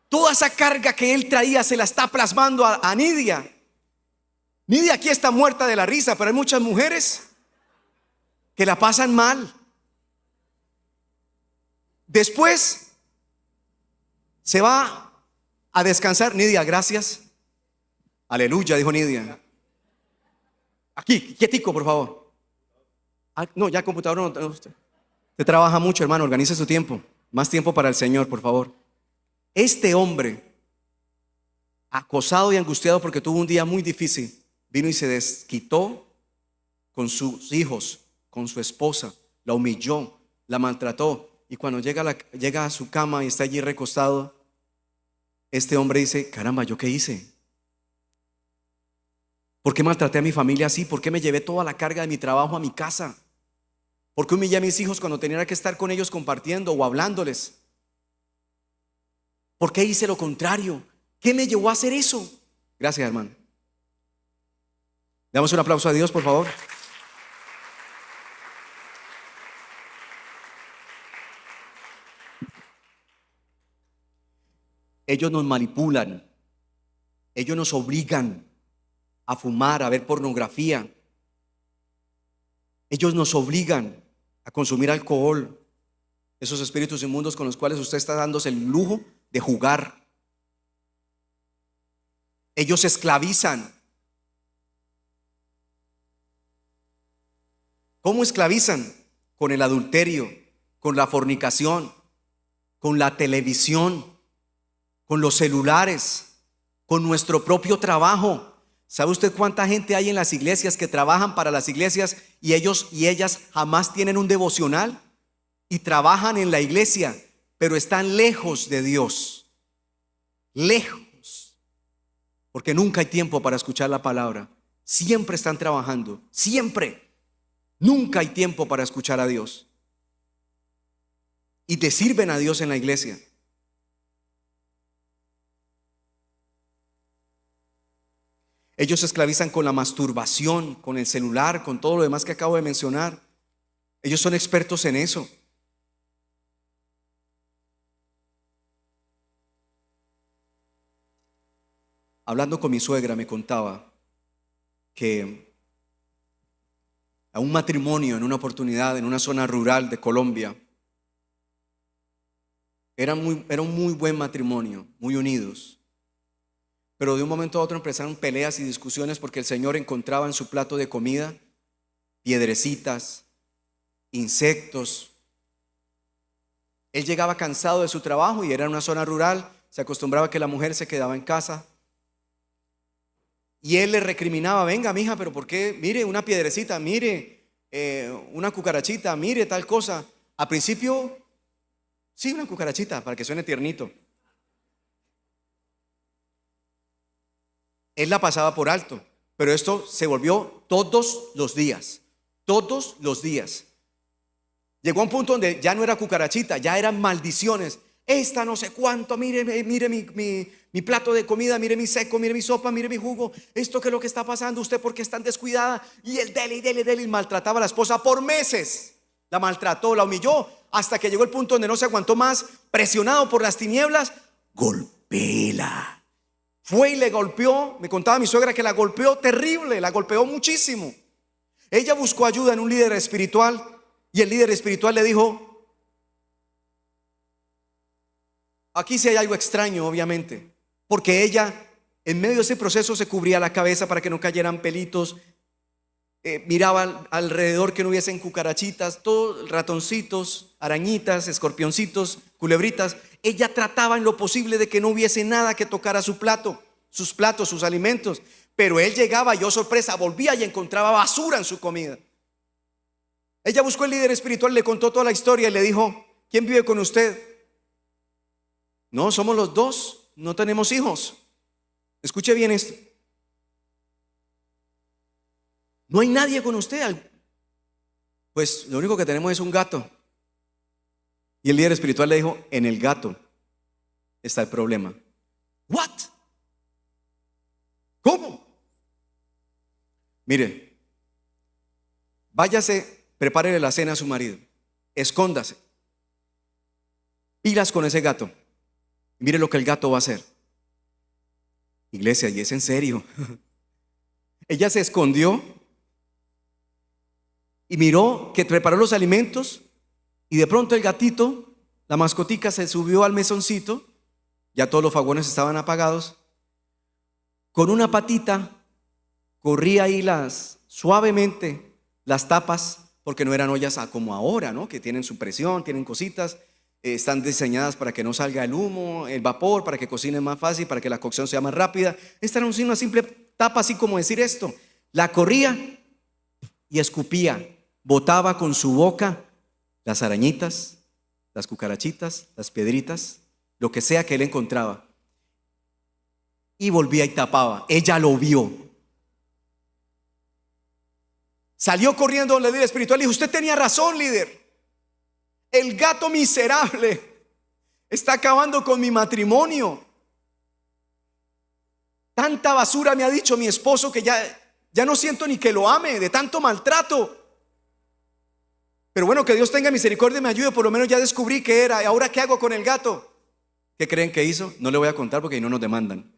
Toda esa carga que él traía se la está plasmando a Nidia. Nidia aquí está muerta de la risa, pero hay muchas mujeres que la pasan mal. Después se va a descansar. Nidia, gracias. Aleluya, dijo Nidia. Aquí, quietico, por favor. Ah, no, ya computador no. Usted trabaja mucho, hermano, organice su tiempo. Más tiempo para el Señor, por favor. Este hombre, acosado y angustiado porque tuvo un día muy difícil, vino y se desquitó con sus hijos, con su esposa, la humilló, la maltrató. Y cuando llega a su cama y está allí recostado, este hombre dice: caramba, ¿yo qué hice? ¿Por qué maltraté a mi familia así? ¿Por qué me llevé toda la carga de mi trabajo a mi casa? ¿Por qué humillé a mis hijos cuando tenía que estar con ellos compartiendo o hablándoles? ¿Por qué hice lo contrario? ¿Qué me llevó a hacer eso? Gracias, hermano. Damos un aplauso a Dios, por favor. Ellos nos manipulan, ellos nos obligan a fumar, a ver pornografía. Ellos nos obligan a consumir alcohol. Esos espíritus inmundos con los cuales usted está dándose el lujo de jugar. Ellos esclavizan. ¿Cómo esclavizan? Con el adulterio, con la fornicación, con la televisión, con los celulares, con nuestro propio trabajo. ¿Sabe usted cuánta gente hay en las iglesias que trabajan para las iglesias y ellos y ellas jamás tienen un devocional? Y trabajan en la iglesia, pero están lejos de Dios. Lejos. Porque nunca hay tiempo para escuchar la palabra. Siempre están trabajando. Siempre. Nunca hay tiempo para escuchar a Dios. Y te sirven a Dios en la iglesia. Ellos se esclavizan con la masturbación, con el celular, con todo lo demás que acabo de mencionar. Ellos son expertos en eso. Hablando con mi suegra me contaba que a un matrimonio en una oportunidad en una zona rural de Colombia, era un muy buen matrimonio, muy unidos. Pero de un momento a otro empezaron peleas y discusiones porque el Señor encontraba en su plato de comida piedrecitas, insectos. Él llegaba cansado de su trabajo y era en una zona rural, se acostumbraba a que la mujer se quedaba en casa. Y él le recriminaba: venga, mija, pero ¿por qué? Mire, una piedrecita, mire, una cucarachita, mire tal cosa. A principio, sí, una cucarachita, para que suene tiernito. Él la pasaba por alto, pero esto se volvió todos los días. Todos los días. Llegó a un punto donde ya no era cucarachita, ya eran maldiciones. Esta no sé cuánto, mire mi plato de comida, mire mi seco, mire mi sopa, mire mi jugo. Esto que es lo que está pasando, usted porque es tan descuidada. Y él dele, y maltrataba a la esposa por meses. La maltrató, la humilló, hasta que llegó el punto donde no se aguantó más. Presionado por las tinieblas, golpéela. Fue y le golpeó. Me contaba mi suegra que la golpeó terrible, la golpeó muchísimo. Ella buscó ayuda en un líder espiritual y el líder espiritual le dijo: aquí sí hay algo extraño, obviamente, porque ella en medio de ese proceso se cubría la cabeza para que no cayeran pelitos, miraba alrededor que no hubiesen cucarachitas, todos ratoncitos, arañitas, escorpioncitos, culebritas. Ella trataba en lo posible de que no hubiese nada que tocara su plato, sus platos, sus alimentos. Pero él llegaba y, oh sorpresa, volvía y encontraba basura en su comida. Ella buscó al líder espiritual, le contó toda la historia y le dijo: ¿quién vive con usted? No, somos los dos, no tenemos hijos. Escuche bien esto. No hay nadie con usted. Pues lo único que tenemos es un gato. Y el líder espiritual le dijo: en el gato está el problema. ¿What? ¿Cómo? Mire, váyase, prepárele la cena a su marido, escóndase, pilas con ese gato. Mire lo que el gato va a hacer. Iglesia, y es en serio. Ella se escondió y miró que preparó los alimentos, y de pronto el gatito, la mascotica, se subió al mesoncito. Ya todos los fogones estaban apagados. Con una patita corría ahí suavemente las tapas, porque no eran ollas como ahora, ¿no? Que tienen su presión, tienen cositas, están diseñadas para que no salga el humo, el vapor, para que cocinen más fácil, para que la cocción sea más rápida. Esta era una simple tapa, así como decir esto. La corría y escupía, botaba con su boca las arañitas, las cucarachitas, las piedritas, lo que sea que él encontraba, y volvía y tapaba. Ella lo vio, salió corriendo al líder espiritual y dijo: usted tenía razón, líder, el gato miserable está acabando con mi matrimonio. Tanta basura me ha dicho mi esposo que ya no siento ni que lo ame, de tanto maltrato. Pero bueno, que Dios tenga misericordia y me ayude, por lo menos ya descubrí qué era. ¿Y ahora qué hago con el gato? ¿Qué creen que hizo? No le voy a contar porque ahí no nos demandan.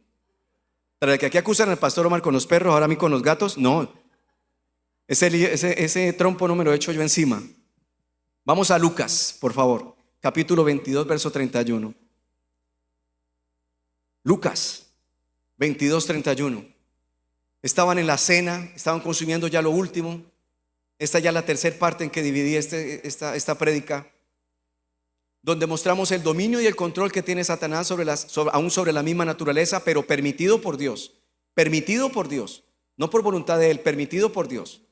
Para el que aquí acusan al pastor Omar con los perros, ahora a mí con los gatos, no. Ese trompo no me lo he hecho yo encima. Vamos a Lucas, por favor, capítulo 22, verso 31. Lucas 22, 31. Estaban en la cena, estaban consumiendo ya lo último. Esta ya es la tercera parte en que dividí esta prédica, donde mostramos el dominio y el control que tiene Satanás aún sobre la misma naturaleza, pero permitido por Dios, no por voluntad de él, permitido por Dios.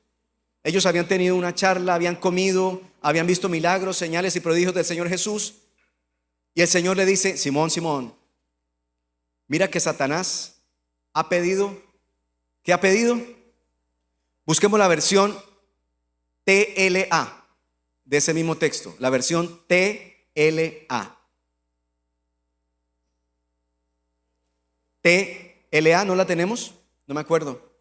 Ellos habían tenido una charla, habían comido, habían visto milagros, señales y prodigios del Señor Jesús, y el Señor le dice: Simón, Simón, mira que Satanás ha pedido. ¿Qué ha pedido? Busquemos la versión TLA de ese mismo texto, la versión TLA. TLA, ¿no la tenemos? No me acuerdo.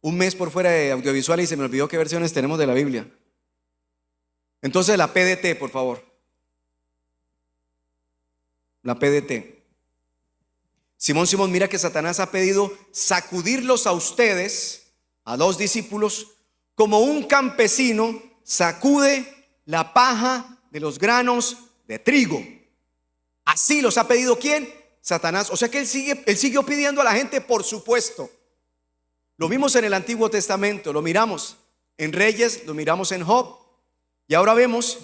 Un mes por fuera de audiovisual y se me olvidó qué versiones tenemos de la Biblia. Entonces la PDT, por favor. La PDT. Simón, Simón, mira que Satanás ha pedido sacudirlos a ustedes, a los discípulos, como un campesino sacude la paja de los granos de trigo. Así los ha pedido ¿quién? Satanás. O sea que él siguió pidiendo a la gente, por supuesto. Lo vimos en el Antiguo Testamento, lo miramos en Reyes, lo miramos en Job, y ahora vemos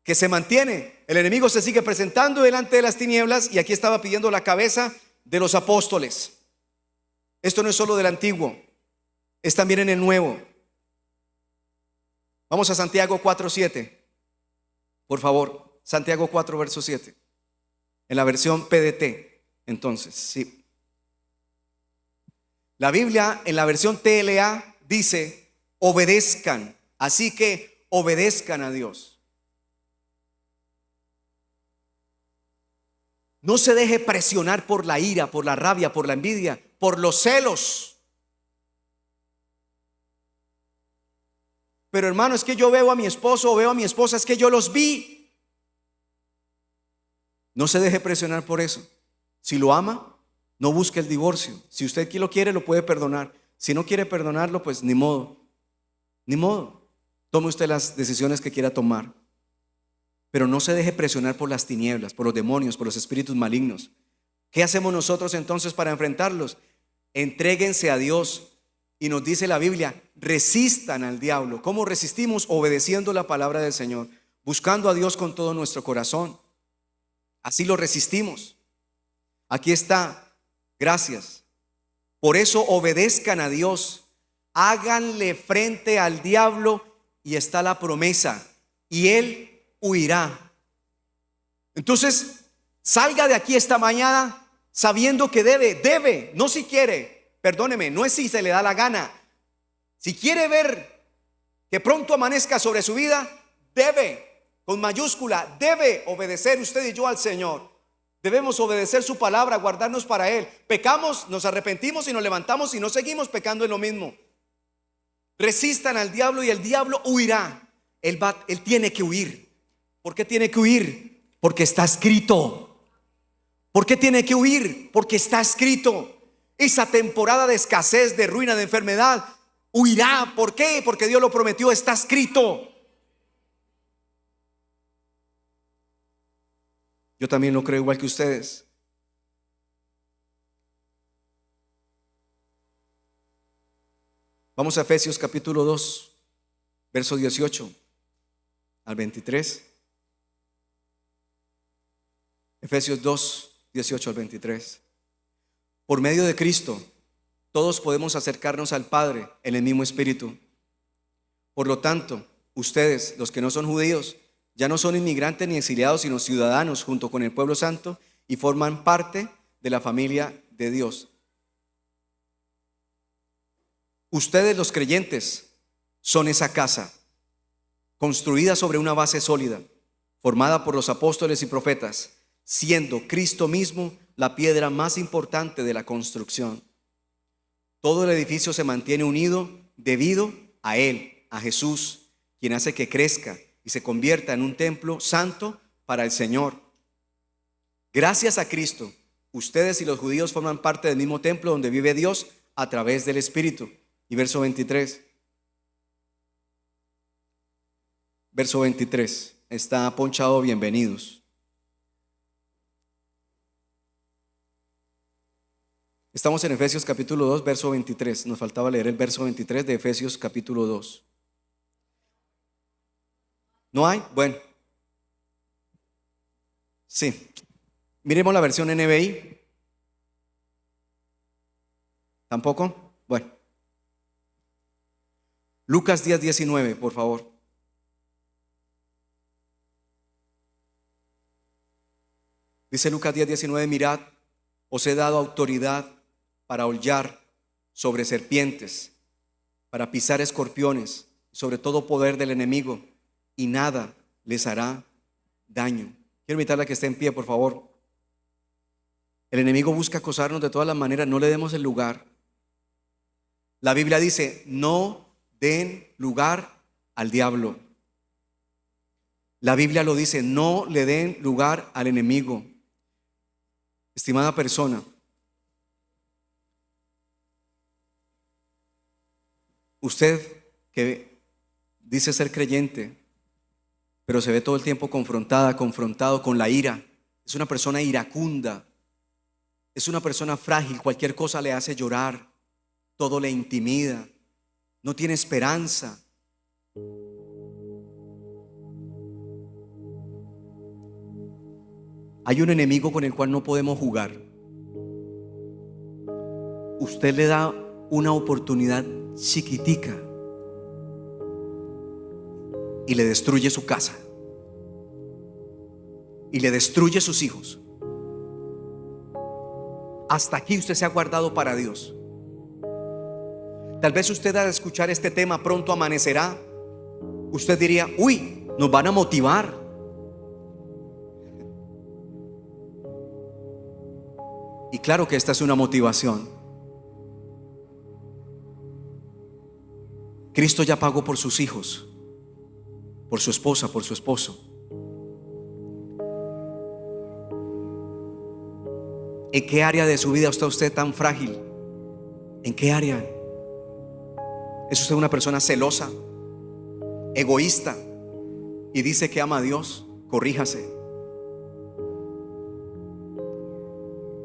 que se mantiene. El enemigo se sigue presentando delante de las tinieblas, y aquí estaba pidiendo la cabeza de los apóstoles. Esto no es solo del Antiguo, es también en el Nuevo. Vamos a Santiago 4:7, por favor. Santiago 4, verso 7, en la versión PDT. Entonces, sí, la Biblia en la versión TLA dice: obedezcan. Así que obedezcan a Dios. No se deje presionar por la ira, por la rabia, por la envidia, por los celos. Pero hermano, es que yo veo a mi esposo o veo a mi esposa, es que yo los vi. No se deje presionar por eso. Si lo ama, no busque el divorcio. Si usted lo quiere, lo puede perdonar. Si no quiere perdonarlo, pues ni modo. Ni modo. Tome usted las decisiones que quiera tomar. Pero no se deje presionar por las tinieblas, por los demonios, por los espíritus malignos. ¿Qué hacemos nosotros entonces para enfrentarlos? Entréguense a Dios. Y nos dice la Biblia: resistan al diablo. ¿Cómo resistimos? Obedeciendo la palabra del Señor, buscando a Dios con todo nuestro corazón. Así lo resistimos. Aquí está. Gracias. Por eso obedezcan a Dios, háganle frente al diablo, y está la promesa: y él huirá. Entonces, salga de aquí esta mañana sabiendo que debe, no si quiere, perdóneme, no es si se le da la gana. Si quiere ver que pronto amanezca sobre su vida, debe, con mayúscula, debe obedecer usted y yo al Señor. Debemos obedecer su palabra, guardarnos para Él. Pecamos, nos arrepentimos y nos levantamos y no seguimos pecando en lo mismo. Resistan al diablo y el diablo huirá. Él tiene que huir. ¿Por qué tiene que huir? Porque está escrito. ¿Por qué tiene que huir? Porque está escrito. Esa temporada de escasez, de ruina, de enfermedad, huirá. ¿Por qué? Porque Dios lo prometió, está escrito. Yo también lo creo igual que ustedes. Vamos a Efesios capítulo 2, verso 18 al 23. Efesios 2, 18 al 23. Por medio de Cristo, todos podemos acercarnos al Padre en el mismo Espíritu. Por lo tanto, ustedes, los que no son judíos, ya no son inmigrantes ni exiliados, sino ciudadanos junto con el pueblo santo y forman parte de la familia de Dios. Ustedes, los creyentes, son esa casa, construida sobre una base sólida, formada por los apóstoles y profetas, siendo Cristo mismo la piedra más importante de la construcción. Todo el edificio se mantiene unido debido a Él, a Jesús, quien hace que crezca y se convierta en un templo santo para el Señor. Gracias a Cristo, ustedes y los judíos forman parte del mismo templo donde vive Dios a través del Espíritu. Y verso 23. Verso 23. Está ponchado bienvenidos. Estamos en Efesios capítulo 2, verso 23. Nos faltaba leer el verso 23 de Efesios capítulo 2. ¿No hay? Bueno. Sí. Miremos la versión NBI. ¿Tampoco? Bueno. Lucas 10, 19, por favor. Dice Lucas 10, 19, mirad, os he dado autoridad para hollar sobre serpientes, para pisar escorpiones, sobre todo poder del enemigo, y nada les hará daño. Quiero invitarle a que esté en pie, por favor. El enemigo busca acosarnos de todas las maneras, no le demos el lugar. La Biblia dice, no den lugar al diablo. La Biblia lo dice, no le den lugar al enemigo. Estimada persona, usted que dice ser creyente, pero se ve todo el tiempo confrontado con la ira, es una persona iracunda, es una persona frágil, cualquier cosa le hace llorar, todo le intimida, no tiene esperanza. Hay un enemigo con el cual no podemos jugar. Usted le da una oportunidad chiquitica y le destruye su casa y le destruye sus hijos. Hasta aquí usted se ha guardado para Dios. Tal vez usted al escuchar este tema pronto amanecerá, usted diría, uy, nos van a motivar. Y claro que esta es una motivación. Cristo ya pagó por sus hijos, por su esposa, por su esposo. ¿En qué área de su vida está usted tan frágil? ¿En qué área? ¿Es usted una persona celosa, egoísta y dice que ama a Dios? Corríjase.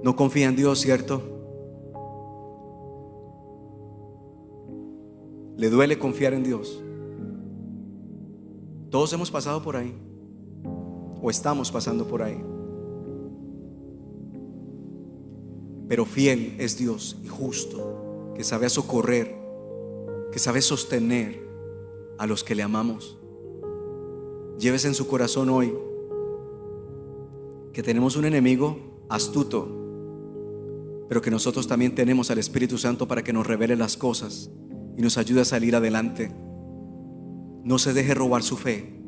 No confía en Dios, ¿cierto? ¿Le duele confiar en Dios? Todos hemos pasado por ahí, o estamos pasando por ahí. Pero fiel es Dios y justo, que sabe socorrer, que sabe sostener a los que le amamos. Llévese en su corazón hoy que tenemos un enemigo astuto, pero que nosotros también tenemos al Espíritu Santo para que nos revele las cosas y nos ayude a salir adelante. No se deje robar su fe.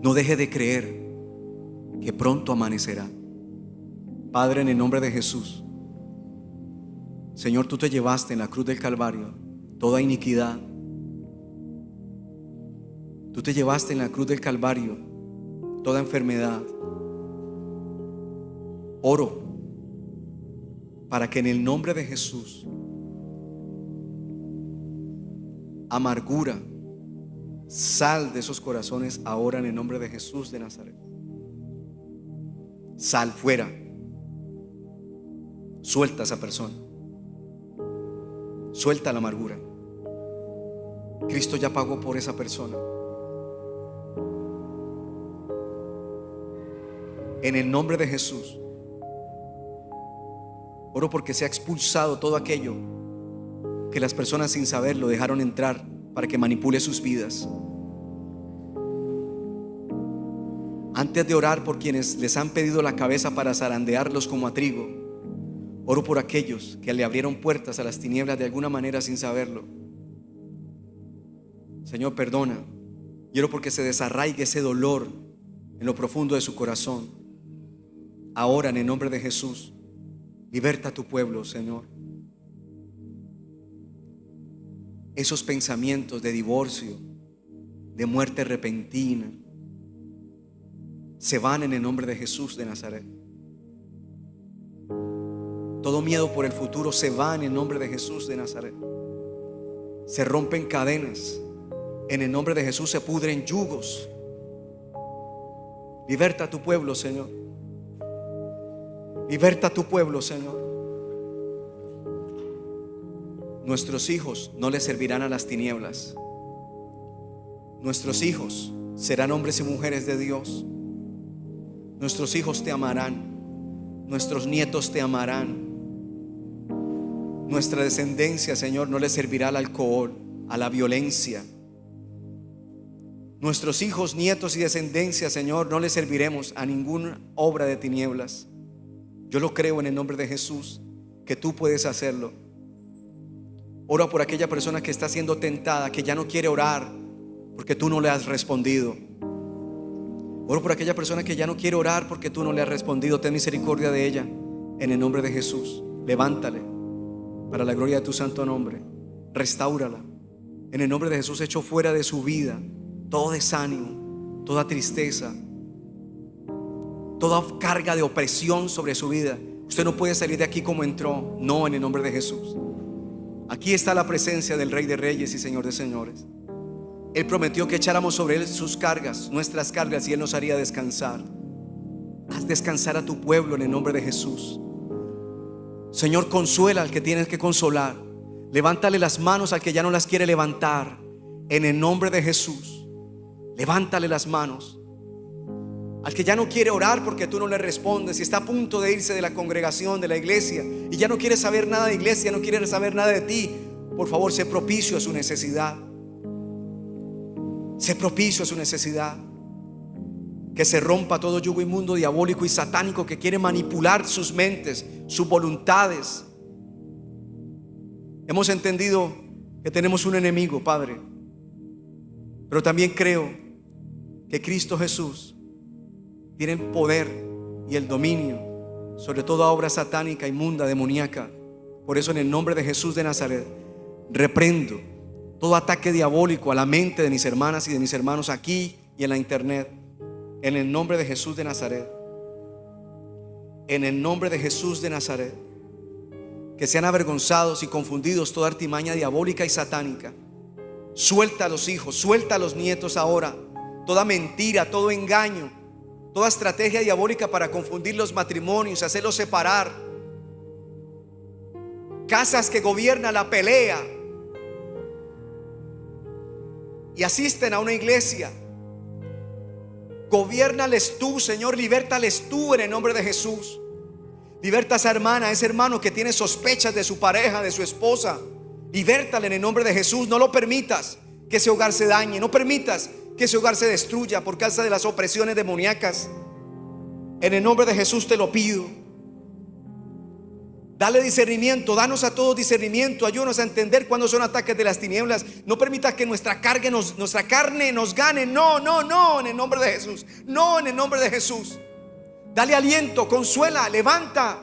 No deje de creer que pronto amanecerá. Padre, en el nombre de Jesús, Señor, tú te llevaste en la cruz del Calvario toda iniquidad. Tú te llevaste en la cruz del Calvario toda enfermedad. Oro para que en el nombre de Jesús, amargura, sal de esos corazones ahora en el nombre de Jesús de Nazaret. Sal fuera. Suelta a esa persona. Suelta la amargura. Cristo ya pagó por esa persona. En el nombre de Jesús, oro porque se ha expulsado todo aquello que las personas sin saberlo dejaron entrar para que manipule sus vidas. Antes de orar por quienes les han pedido la cabeza para zarandearlos como a trigo, oro por aquellos que le abrieron puertas a las tinieblas de alguna manera sin saberlo. Señor, perdona. Y oro porque se desarraigue ese dolor en lo profundo de su corazón. Ahora, en el nombre de Jesús, liberta a tu pueblo, Señor. Esos pensamientos de divorcio, de muerte repentina, se van en el nombre de Jesús de Nazaret. Todo miedo por el futuro se va en el nombre de Jesús de Nazaret. Se rompen cadenas. En el nombre de Jesús se pudren yugos. Liberta a tu pueblo, Señor. Liberta a tu pueblo, Señor. Nuestros hijos no les servirán a las tinieblas. Nuestros hijos serán hombres y mujeres de Dios. Nuestros hijos te amarán. Nuestros nietos te amarán. Nuestra descendencia, Señor, no les servirá al alcohol, a la violencia. Nuestros hijos, nietos y descendencia, Señor, no les serviremos a ninguna obra de tinieblas. Yo lo creo en el nombre de Jesús, que tú puedes hacerlo. Ora por aquella persona que está siendo tentada, que ya no quiere orar porque tú no le has respondido. Oro por aquella persona que ya no quiere orar porque tú no le has respondido. Ten misericordia de ella en el nombre de Jesús. Levántale para la gloria de tu santo nombre. Restáurala en el nombre de Jesús. Echo fuera de su vida todo desánimo, toda tristeza, toda carga de opresión sobre su vida. Usted no puede salir de aquí como entró. No, en el nombre de Jesús. Aquí está la presencia del Rey de Reyes y Señor de Señores. Él prometió que echáramos sobre Él sus cargas, nuestras cargas, y Él nos haría descansar. Haz descansar a tu pueblo en el nombre de Jesús. Señor, consuela al que tienes que consolar. Levántale las manos al que ya no las quiere levantar. En el nombre de Jesús. Levántale las manos al que ya no quiere orar porque tú no le respondes y está a punto de irse de la congregación, de la iglesia, y ya no quiere saber nada de iglesia, no quiere saber nada de ti. Por favor, sé propicio a su necesidad. Sé propicio a su necesidad. Que se rompa todo yugo inmundo, diabólico y satánico que quiere manipular sus mentes, sus voluntades. Hemos entendido que tenemos un enemigo, Padre, pero también creo que Cristo Jesús tiene el poder y el dominio sobre toda obra satánica, inmunda, demoníaca. Por eso, en el nombre de Jesús de Nazaret, reprendo todo ataque diabólico a la mente de mis hermanas y de mis hermanos aquí y en la internet. En el nombre de Jesús de Nazaret. En el nombre de Jesús de Nazaret. Que sean avergonzados y confundidos toda artimaña diabólica y satánica. Suelta a los hijos, suelta a los nietos ahora. Toda mentira, todo engaño, toda estrategia diabólica para confundir los matrimonios, hacerlos separar. Casas que gobierna la pelea y asisten a una iglesia. Gobiérnales tú, Señor, libértales tú en el nombre de Jesús. Liberta a esa hermana, a ese hermano que tiene sospechas de su pareja, de su esposa. Libértale en el nombre de Jesús. No lo permitas que ese hogar se dañe. No permitas que ese hogar se destruya por causa de las opresiones demoníacas. En el nombre de Jesús te lo pido. Dale discernimiento, danos a todos discernimiento. Ayúdanos a entender cuándo son ataques de las tinieblas. No permita que nuestra carne nos gane. No, no, no, en el nombre de Jesús. No, en el nombre de Jesús. Dale aliento, consuela, levanta.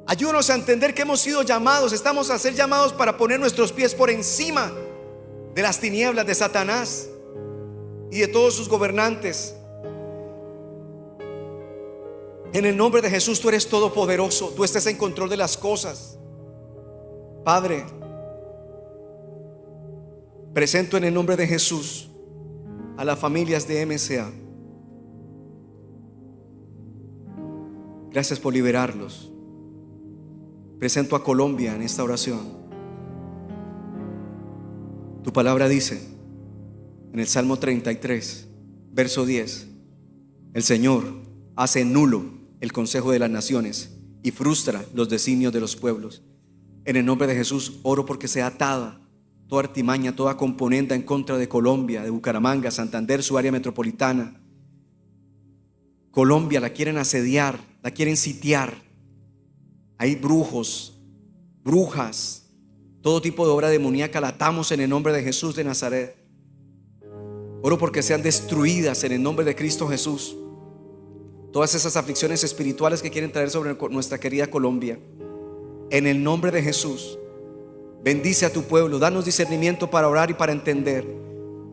Ayúdanos a entender que hemos sido llamados, estamos a ser llamados para poner nuestros pies por encima de las tinieblas de Satanás y de todos sus gobernantes. En el nombre de Jesús, tú eres todopoderoso, tú estás en control de las cosas. Padre, presento en el nombre de Jesús a las familias de MCA. Gracias por liberarlos. Presento a Colombia en esta oración. Tu palabra dice en el Salmo 33, verso 10: el Señor hace nulo el consejo de las naciones y frustra los designios de los pueblos. En el nombre de Jesús oro porque sea atada toda artimaña, toda componenda en contra de Colombia, de Bucaramanga, Santander, su área metropolitana. Colombia la quieren asediar, la quieren sitiar. Hay brujos, brujas, todo tipo de obra demoníaca la atamos en el nombre de Jesús de Nazaret. Oro porque sean destruidas en el nombre de Cristo Jesús todas esas aflicciones espirituales que quieren traer sobre nuestra querida Colombia. En el nombre de Jesús, bendice a tu pueblo, danos discernimiento para orar y para entender.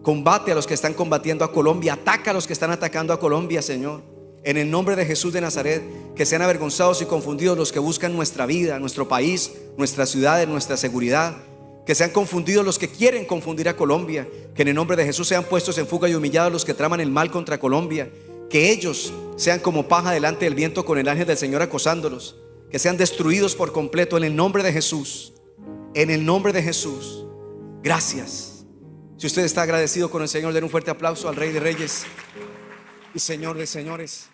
Combate a los que están combatiendo a Colombia, ataca a los que están atacando a Colombia, Señor. En el nombre de Jesús de Nazaret, que sean avergonzados y confundidos los que buscan nuestra vida, nuestro país, nuestras ciudades, nuestra seguridad. Que sean confundidos los que quieren confundir a Colombia. Que en el nombre de Jesús sean puestos en fuga y humillados los que traman el mal contra Colombia. Que ellos sean como paja delante del viento, con el ángel del Señor acosándolos. Que sean destruidos por completo en el nombre de Jesús. En el nombre de Jesús. Gracias. Si usted está agradecido con el Señor, den un fuerte aplauso al Rey de Reyes y Señor de Señores.